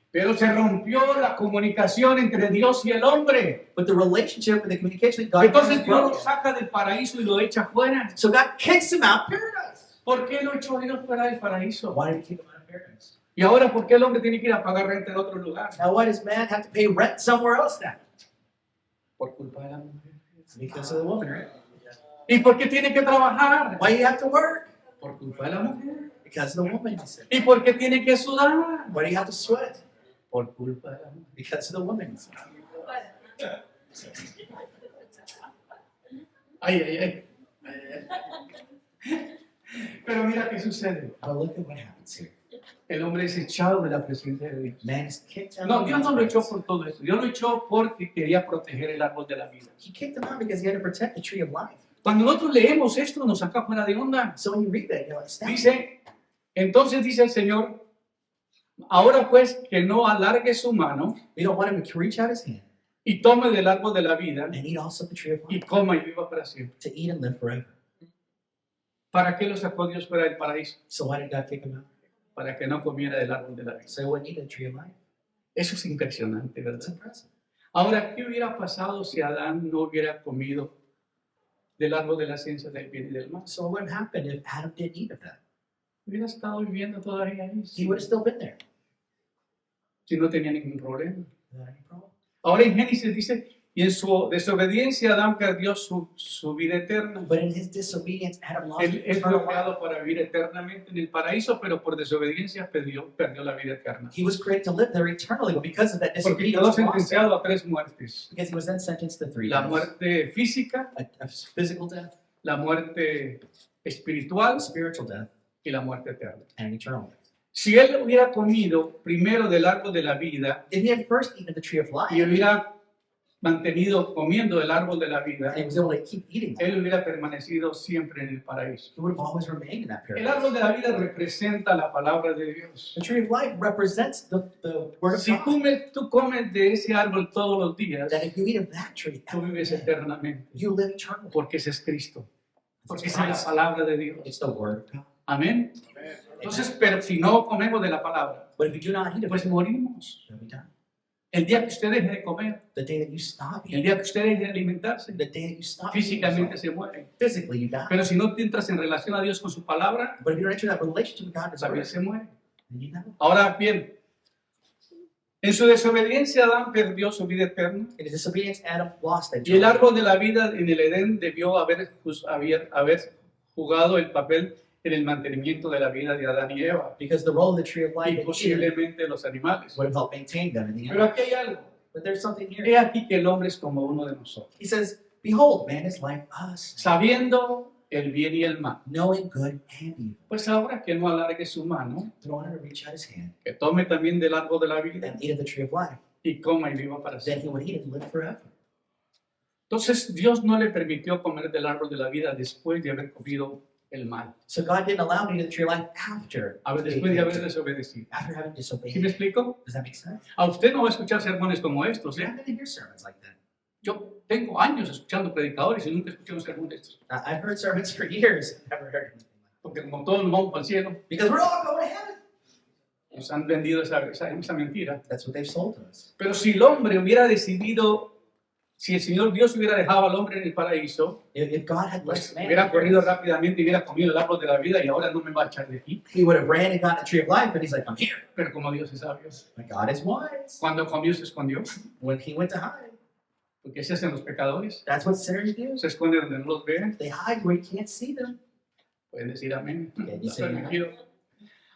pero se rompió la comunicación entre Dios y el hombre. but the relationship and the communication with God Entonces was Dios lo broken. saca del paraíso y lo echa fuera. So God kicks him out of paradise. ¿Por qué lo echó Dios fuera del paraíso? Why did he kick him out of paradise? Y ahora, ¿por qué el hombre tiene que ir a pagar renta en otro lugar? Now why does man have to pay rent somewhere else now? Por culpa de la mujer. Because of the woman, right? ¿Y por qué tiene que trabajar? Why do you have to work? Por culpa de la mujer. Because of the woman, he said. ¿Y por qué tiene que sudar? Why do you have to sweat? Por culpa de la mujer. Because of the woman, he said. Ay, ay, ay. Pero mira qué sucede. But look at what happens here. El hombre es echado de la presencia de Dios. Man is kicked out No, of Dios no God's lo echó presence. por todo esto. Dios lo echó porque quería proteger el árbol de la vida. He kicked him out because he had to protect the tree of life. Cuando nosotros leemos esto, nos saca fuera de onda. So when you read that, you're like, stop. Dice, entonces dice el Señor, ahora pues que no alargue su mano We don't want him to reach out his hand y tome del árbol de la vida and eat also the tree of y life, coma y viva para siempre. to eat and live forever. ¿Para qué lo sacó Dios fuera del paraíso? So why did God kick him out? Para que no comiera del árbol de la vida. So he wouldn't eat the tree of life. Eso es impresionante, That's ¿verdad? impressive. Ahora, ¿qué hubiera pasado si Adán no hubiera comido del árbol de la ciencia del bien y del mal? So what would have happened if Adam didn't eat of that? Hubiera estado viviendo todavía ahí, He would have still been there si no tenía ningún problema. without any problem. Ahora en Génesis dice, y en su desobediencia Adán perdió su vida eterna. But in his disobedience, Adam lost Él fue eternal life. creado para vivir eternamente en el paraíso, pero por desobediencia perdió la vida eterna. He was created to live there eternally, but because of that Porque disobedience, quedó he lost it. sentenciado a 3 muertes. Because he was then sentenced to 3 La deaths. muerte física, A physical death, la muerte espiritual a spiritual death, y la muerte eterna. and an eternal death. Si él hubiera comido primero del árbol de la vida If he had first eaten of the tree of life, y hubiera mantenido comiendo del árbol de la vida, and he was able to keep eating that, él hubiera permanecido siempre en el paraíso. he would have always remained in that El paradise. árbol de la vida representa la palabra de Dios. The tree of life represents the word of Si God. tú comes de ese árbol todos los días, That if you eat of that tree, tú vives every day, eternamente, you live eternally. porque ese es Cristo, porque It's esa es la Christ. palabra de Dios. It's the word of God. Amén. Entonces, pero si no comemos de la palabra, But if you do not eat of pues it, morimos. you'll be done. El día que usted deje de comer, The day that you stop el eating, día que usted deje de alimentarse, the day that you stop eating físicamente yourself, se muere. physically you die. Pero si no te entras en relación a Dios con su palabra, But if you don't enter that relationship with God, también se muere. then you know. Ahora bien, en su desobediencia Adán perdió su vida eterna In his disobedience, Adam lost that y el joy. árbol de la vida en el Edén debió haber jugado el papel en el mantenimiento de la vida de Adán y Eva Because the role of the tree of life y in Eden posiblemente los animales. would have helped maintain them in the Pero end. aquí hay algo. But there's something here. He aquí que el hombre es como uno de nosotros, He says, behold, man is like us, sabiendo el bien y el mal. knowing good and evil. Pues ahora que no alargue su mano, But I wanted to reach out his hand que tome también del árbol de la vida and eat of the tree of life. y coma y viva para Then siempre. he would eat and live forever. Entonces Dios no le permitió comer del árbol de la vida después de haber comido el mal, So God didn't allow me to eat of the tree of life after después de haber desobedecido. after having ¿Sí me disobeyed. explico? Does that make sense? A usted no va a escuchar sermones como estos, You're ¿eh? not going to hear sermons like that. Yo tengo años escuchando predicadores y nunca escuché un sermón de estos. I've heard sermons for years and never heard anything like Porque como todos nos vamos al cielo, that. Because we're all going to heaven. nos han vendido esa mentira. That's what they've sold to us. Pero si el hombre hubiera decidido, si el Señor Dios hubiera dejado al hombre en el paraíso, If God had pues left man, hubiera corrido rápidamente y hubiera comido el árbol de la vida y ahora no me va a echar de aquí. he would have ran and gotten the tree of life, but he's like, I'm here. Pero como Dios es sabio, But God is wise. cuando comió se escondió, When he went to hide, porque se hacen los pecadores, that's what sinners do. se esconden donde no los ven. They hide where you can't see them. Pueden decir amén. Okay, you Está say permitido.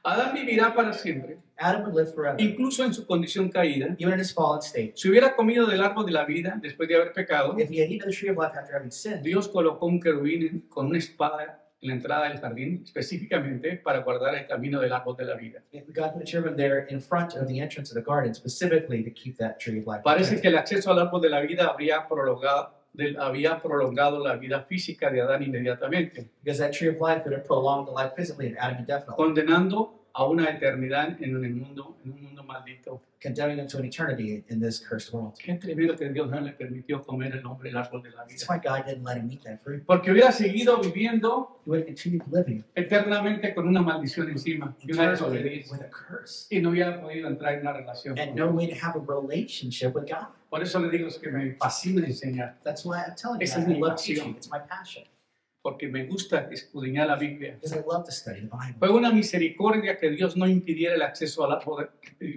Adán vivirá para siempre, Adam would live forever, incluso en su condición caída. even in his fallen state. Si hubiera comido del árbol de la vida después de haber pecado, If he had eaten of the tree of life after having sinned, Dios colocó un querubín con una espada en la entrada del jardín, específicamente para guardar el camino del árbol de la vida. God put a cherubim there in front of the entrance of the garden, specifically to keep that tree of life. Parece protected. que el acceso al árbol de la vida habría había prolongado la vida física de Adán inmediatamente, Because that tree of life would have prolonged the life physically of Adam indefinitely, condenando a una eternidad en un mundo maldito. condemning them to an eternity in this cursed world. Qué tremendo que Dios no le permitió comer el hombre el árbol de la That's vida. why God didn't let him eat that fruit. Porque hubiera seguido viviendo He would have continued living eternamente con una maldición encima y una eternally desobediencia. with a curse Y no hubiera podido entrar en una relación. and con no Dios. way to have a relationship with God. Por eso le digo que me fascina enseñar, That's why I'm telling you, Esa es I mi love pasión. teaching. It's my passion porque me gusta escudriñar la Biblia. because I love to study the Bible. Fue una misericordia que Dios no impidiera el acceso al árbol.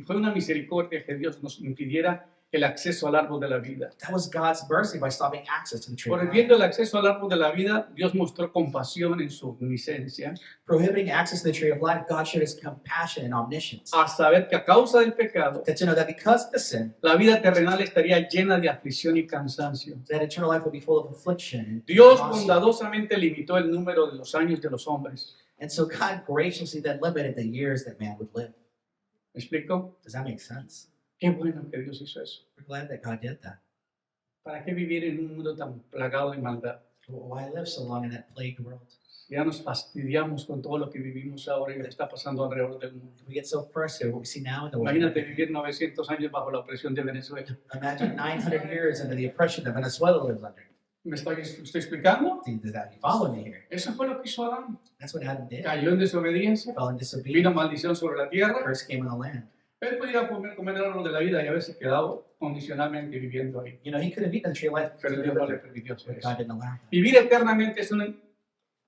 Fue una misericordia que Dios nos impidiera el acceso al árbol de la vida. That was God's mercy by stopping access to the tree of life. Prohibiendo el acceso al árbol de la vida, Dios mostró compasión en su omnisciencia, Prohibiting access to the tree of life, God showed his compassion and omniscience. a saber que a causa del pecado, That to know that because of the sin, la vida terrenal estaría llena de aflicción y cansancio. that eternal life would be full of affliction. And Dios exhaustion. bondadosamente limitó el número de los años de los hombres. And so God graciously then limited the years that man would live. ¿Me explico? Does that make sense? Qué bueno que Dios hizo eso. We're glad that God did that. ¿Para qué vivir en un mundo tan plagado de maldad? Why live so long in that plagued world? Ya nos fastidiamos con todo lo que vivimos ahora y lo que está pasando alrededor del mundo. We get so frustrated with what we see now in the world. Imagínate vivir 900 años bajo la opresión de Venezuela. Imagine 900 years under the oppression that Venezuela lives under. ¿Me estoy explicando? Does that you follow me here? Eso fue lo que hizo Adán. That's what Adam did. Cayó en desobediencia, Fell in disobedience. vino maldición sobre la tierra. Curse came on the land. Él podía comer el árbol de la vida y haberse quedado condicionalmente viviendo ahí. You know, he could have eaten the tree of life, Pero Dios no le permitió but hacer God eso. didn't allow him. Vivir eternamente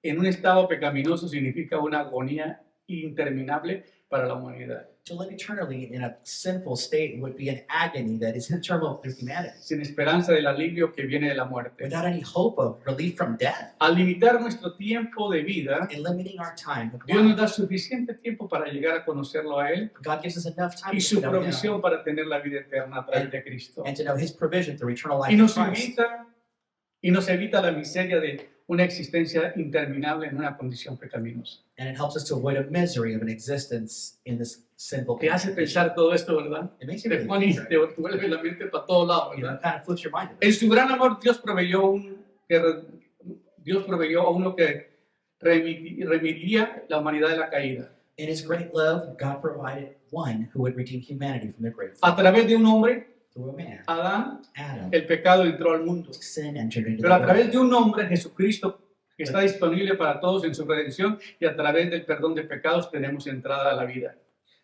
en un estado pecaminoso significa una agonía interminable para la humanidad. To live eternally in a sinful state would be an agony that is internal through humanity, Sin esperanza del alivio que viene de la muerte. without any hope of relief from death. Al limitar nuestro tiempo de vida, And limiting our time with Dios nos life, da suficiente tiempo para llegar a conocerlo a Él God gives us enough time y to su know Him provisión para tener la vida eterna a través de Cristo. and to know His provision through eternal life Y in nos Christ. evita la miseria de una existencia interminable en una condición pecaminosa. And it helps us to avoid a misery of an existence in this sinful Te hace condition. pensar todo esto, ¿verdad? It makes you Te really pone, think, te vuelve la mente para todos lados, you know, ¿verdad? it kind of flips your mind. En su gran amor, Dios proveyó a uno que remitiría la humanidad de la caída. In His great love, God provided one who would redeem humanity from their great A fall. través de un hombre, Through a man, Adán, Adam, el pecado entró al mundo. sin entered into Pero a the través world. de un hombre, Jesucristo, que está disponible para todos en su redención, y a través del perdón de pecados tenemos entrada a la vida.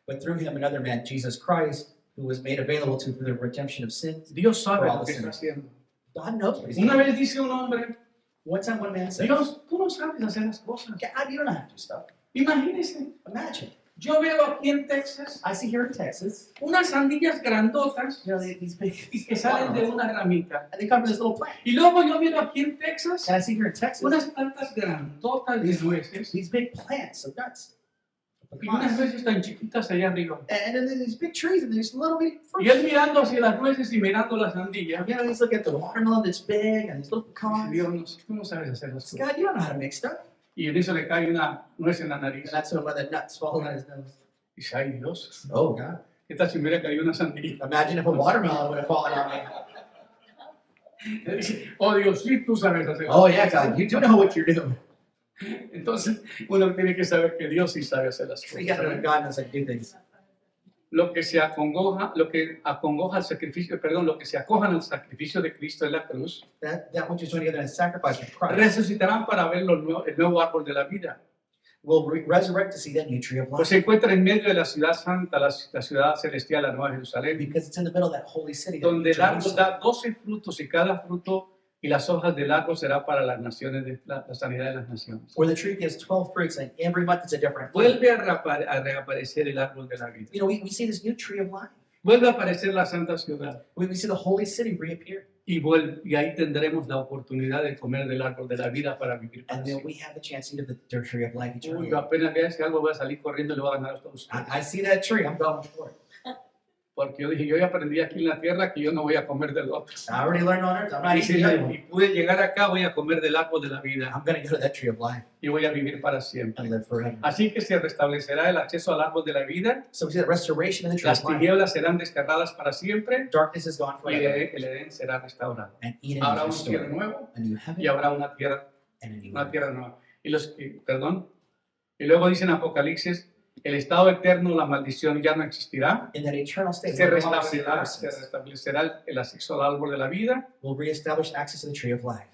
But through Him, another man, Jesus Christ, who was made available to through the redemption of sins. Dios sabe For all lo que the está sinners. haciendo. God knows what He's Una doing. vez dice un hombre, One time, one man said, Dios, tú no sabes hacer las cosas. God, you don't know how to do stuff. Imagínese, Imagine. yo veo aquí en Texas I see here in Texas, unas sandillas grandotas you know, these big, y que salen de una ramita. and they come from this little plant. Y luego yo miro aquí en Texas And I see here in Texas, unas plantas grandotas de nueces these big plants of nuts. y unas nueces tan chiquitas allá arriba. And then there's these big trees and there's little bitty Y él fruits. mirando hacia las nueces y mirando la sandilla. You know, he's looking at the watermelon that's big and these little Dice, pecans. Dios, tú no sabes hacer las cosas. God, you don't know how to make stuff. Y en eso le cae una nuez en la nariz. And that's when the nuts fall on his nose. Dice, ay Dios, Oh, God. ¿qué tal si me hubiera caído una sandilla? Imagine if a watermelon would have fallen on me. Él dice, oh Dios, sí, tú sabes hacer. Oh, yeah, God, you do know what you're doing. Entonces, uno tiene que saber que Dios sí sabe hacer las So you gotta know cosas. God knows how to do things. Lo que se acongoja al sacrificio, perdón, lo que se acojan al sacrificio de Cristo en la cruz, That which is joined together in sacrifice of Christ resucitarán para ver el nuevo árbol de la vida. will resurrect to see that new tree of Pues life. se encuentra en medio de la ciudad santa, la ciudad celestial, la Nueva Jerusalén, Because it's in the middle of that holy city. that donde el árbol Jerusalem, da 12 frutos y cada fruto y las hojas del árbol será para las naciones, la sanidad de las naciones. where the tree gives 12 fruits and every month it's a different fruit. Vuelve a reaparecer el árbol de la vida. You know, we see this new tree of life. Vuelve a aparecer la santa ciudad. We see the holy city reappear. Y ahí tendremos la oportunidad de comer del árbol de la vida para vivir para And then siempre. we have the chance to eat of the tree of life eternally. Uy, apenas vea ese algo voy a salir corriendo y le voy a ganar a todos ustedes. I see that tree, I'm going for it. Porque yo dije, yo ya aprendí aquí en la tierra que yo no voy a comer del otro. I already learned on earth. I'm not Y eating si the other one. y pude llegar acá, voy a comer del árbol de la vida I'm going to go to that tree of life y voy a vivir para siempre. and live forever. Así que se restablecerá el acceso al árbol de la vida, So we see that restoration in the tree las of life. tinieblas serán desterradas para siempre Darkness is gone y forever. el Edén será restaurado. And Eden Habrá is un cielo restored. nuevo A new heaven y habrá una tierra and a new nueva. earth. Y luego dice en Apocalipsis, el estado eterno, la maldición ya no existirá. In that eternal state, Se we'll no longer see restablecerá el acceso al árbol de la vida. We'll reestablish access to the tree of life.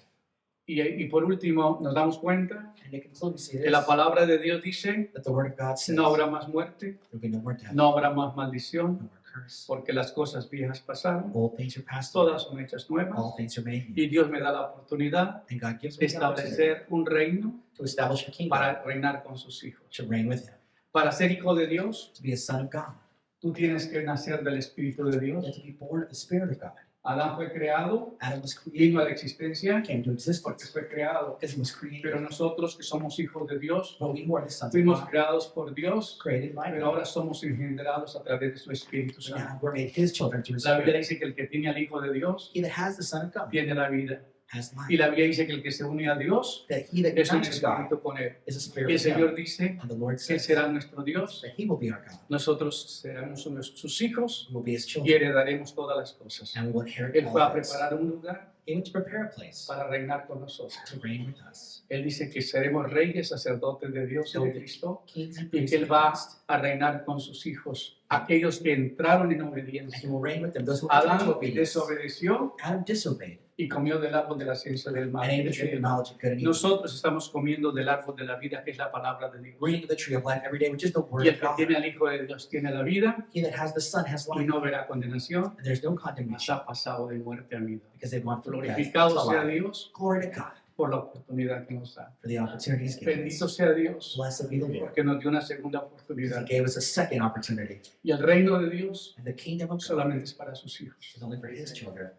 Y por último, nos damos cuenta And to conclude, we see que la this, palabra de Dios dice, that the word of God says no habrá más muerte, there will be no more death, no habrá más no maldición, more curse. porque las cosas viejas pasaron, All things are passed away. todas son hechas nuevas, All things are made new. y Dios me da la oportunidad And God gives de me the opportunity establecer un reino to establish a kingdom, para reinar con sus hijos. to reign with Him, Para ser hijo de Dios, to be a son of God, tú tienes que nacer del Espíritu de Dios. and to be born of the Spirit of God. Adán fue creado, Adam was created, vino a la existencia came to porque existence fue creado. because He was created. Pero nosotros que somos hijos de Dios, But we were the sons of fuimos God, creados por Dios, created by pero God. ahora somos engendrados a través de su Espíritu And Santo. now we're made His children through His La Biblia Spirit. dice que el que tiene al Hijo de Dios He that has the Son of God tiene la vida. has Y life. la Biblia dice que el que se une a Dios That he that es un unites with God espíritu con Él. is a Y spirit el with Him. Señor dice And the Lord que Él says será nuestro Dios, that He will be our God. nosotros seremos sus hijos We will be His y children. heredaremos todas las cosas. And we will inherit Él fue a all things. preparar un lugar He went to prepare a place para reinar con nosotros. to reign with us. Él dice que seremos reyes, sacerdotes de Dios y de Cristo, Kings and y priests que Él of va Christ. a reinar con sus hijos, aquellos que entraron en And He obediencia. will reign with them. Those who enter into Adán obedience. desobedeció Adam disobeyed y comió del árbol de la ciencia del mal. and ate the tree of knowledge of good and evil. Nosotros estamos comiendo del árbol de la vida, que es la palabra de Dios. We're eating of the tree of life every day, which is the word Y el of que God. tiene al Hijo de Dios tiene la vida He that has the Son has y life. no verá condenación, And there's no mas condemnation ha pasado de muerte a vida. because they've gone from death to Glorificado sea life. Dios Glory to God por la oportunidad que nos da. for the opportunities given Bendito us. sea Dios Blessed be the Lord porque nos dio una segunda because oportunidad. He gave us a second opportunity. Y el reino de Dios And the kingdom of God solamente es para sus hijos, is only for His children,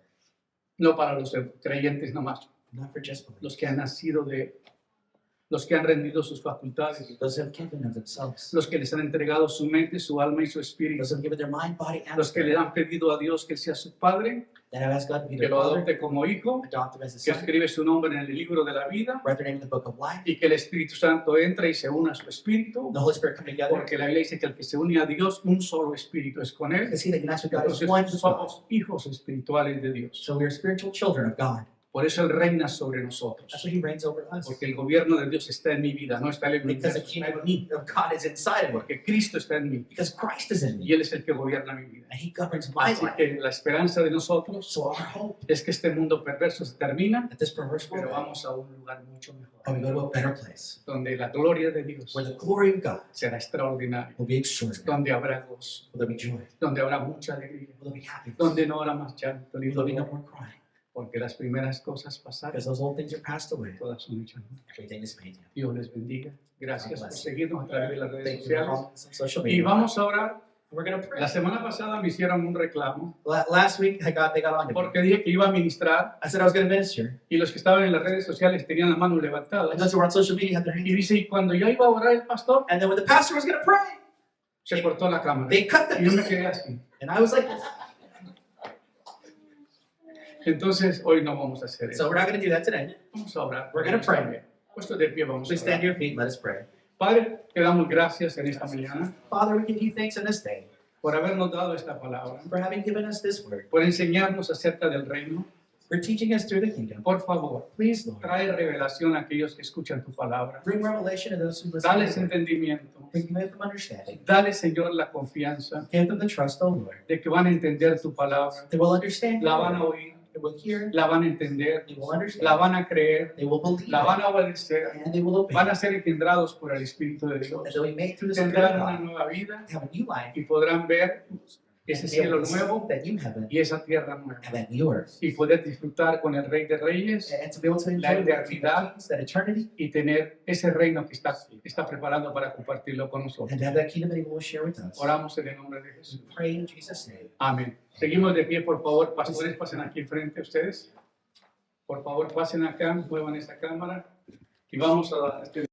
no para los creyentes nomás, not for just los believers. que han nacido los que han rendido sus facultades, Those who have given of themselves. los que les han entregado su mente, su alma y su espíritu, Those who have given their mind, body, and los que le spirit. han pedido a Dios que sea su Padre, That have asked God to be que their lo Father, adopte como hijo, adopt them as a que son, escribe su nombre en el libro de la vida write their name in the book of life. y que el Espíritu Santo entre y se una a su espíritu, The Holy Spirit come together. porque la Biblia dice que el que se une a Dios, un solo espíritu es con Él. Because He that unites with God is Entonces one with God. somos hijos espirituales de Dios. So we are spiritual children of God. Por eso Él reina sobre nosotros. That's why He reigns over us. Porque el gobierno de Dios está en mi vida, no está en el Because the universo, kingdom of God is inside of me. porque Cristo está en mí Because Christ is in y me. Él es el que gobierna mi vida. And He governs my Así life. que la esperanza de nosotros So our hope es que este mundo perverso se termina, that this perverse pero world, vamos a un lugar mucho mejor, but we go to a better place donde la gloria de Dios where the glory of God será extraordinaria, will be extraordinary. donde habrá gozo, Will there be joy? donde habrá mucha alegría, Will there be happiness? donde no habrá más llanto ni Will there be no dolor, more crying? porque las primeras cosas pasaron, Because those old things are passed away. todas son hechas nuevas. Everything is made new. Dios les bendiga. Gracias por bless. seguirnos a través de las redes Thank you for sociales. following us on social Y media. vamos a orar. We're going to pray. La semana pasada me hicieron un reclamo Last week, they got on to me. porque dije que iba a ministrar I said I was going to minister. y los que estaban en las redes sociales tenían las manos levantadas. And those who were on social media had their hands. Y dice, y cuando ya iba a orar el pastor, And then when the pastor was going to pray, se cortó la cámara. they cut the Y yo me video. quedé así. And I was like, Entonces, hoy no vamos a hacer so eso. we're not going to do that today. Vamos a orar. We're gonna pray. Puesto de pie, vamos a Please stand to orar. your feet and let us pray. Padre, te damos gracias en esta mañana Father, we give you thanks on this day por habernos dado esta palabra, for having given us this word, por enseñarnos acerca del reino. for teaching us through the kingdom. Por favor, Please, Lord, trae revelación a aquellos que escuchan tu palabra. bring revelation to those who listen. Dales to the word. entendimiento. Bring give them understanding. Dale, Señor, la confianza Give them the trust, O Lord. de que van a entender tu palabra, They will understand. la your van a word. oír, They will hear. la van a entender, They will understand. la van a creer, They will believe. la van a obedecer, And they will obey. van a ser engendrados por el Espíritu de Dios, And they'll be made through the Spirit tendrán of una God. nueva vida Have a new life. y podrán ver ese And be able cielo to see nuevo that new heaven y esa tierra nueva and that new earth. y poder disfrutar con el Rey de Reyes And to be able to La enjoy the eternidad. kings, that eternity, y tener ese reino que está preparando para compartirlo con nosotros. and to have that kingdom that He will share with us. Oramos en el nombre de Jesús. We pray in Jesus' name. Amén. Seguimos de pie, por favor. Pastores, pasen aquí enfrente ustedes. Por favor, pasen acá, muevan esta cámara y vamos a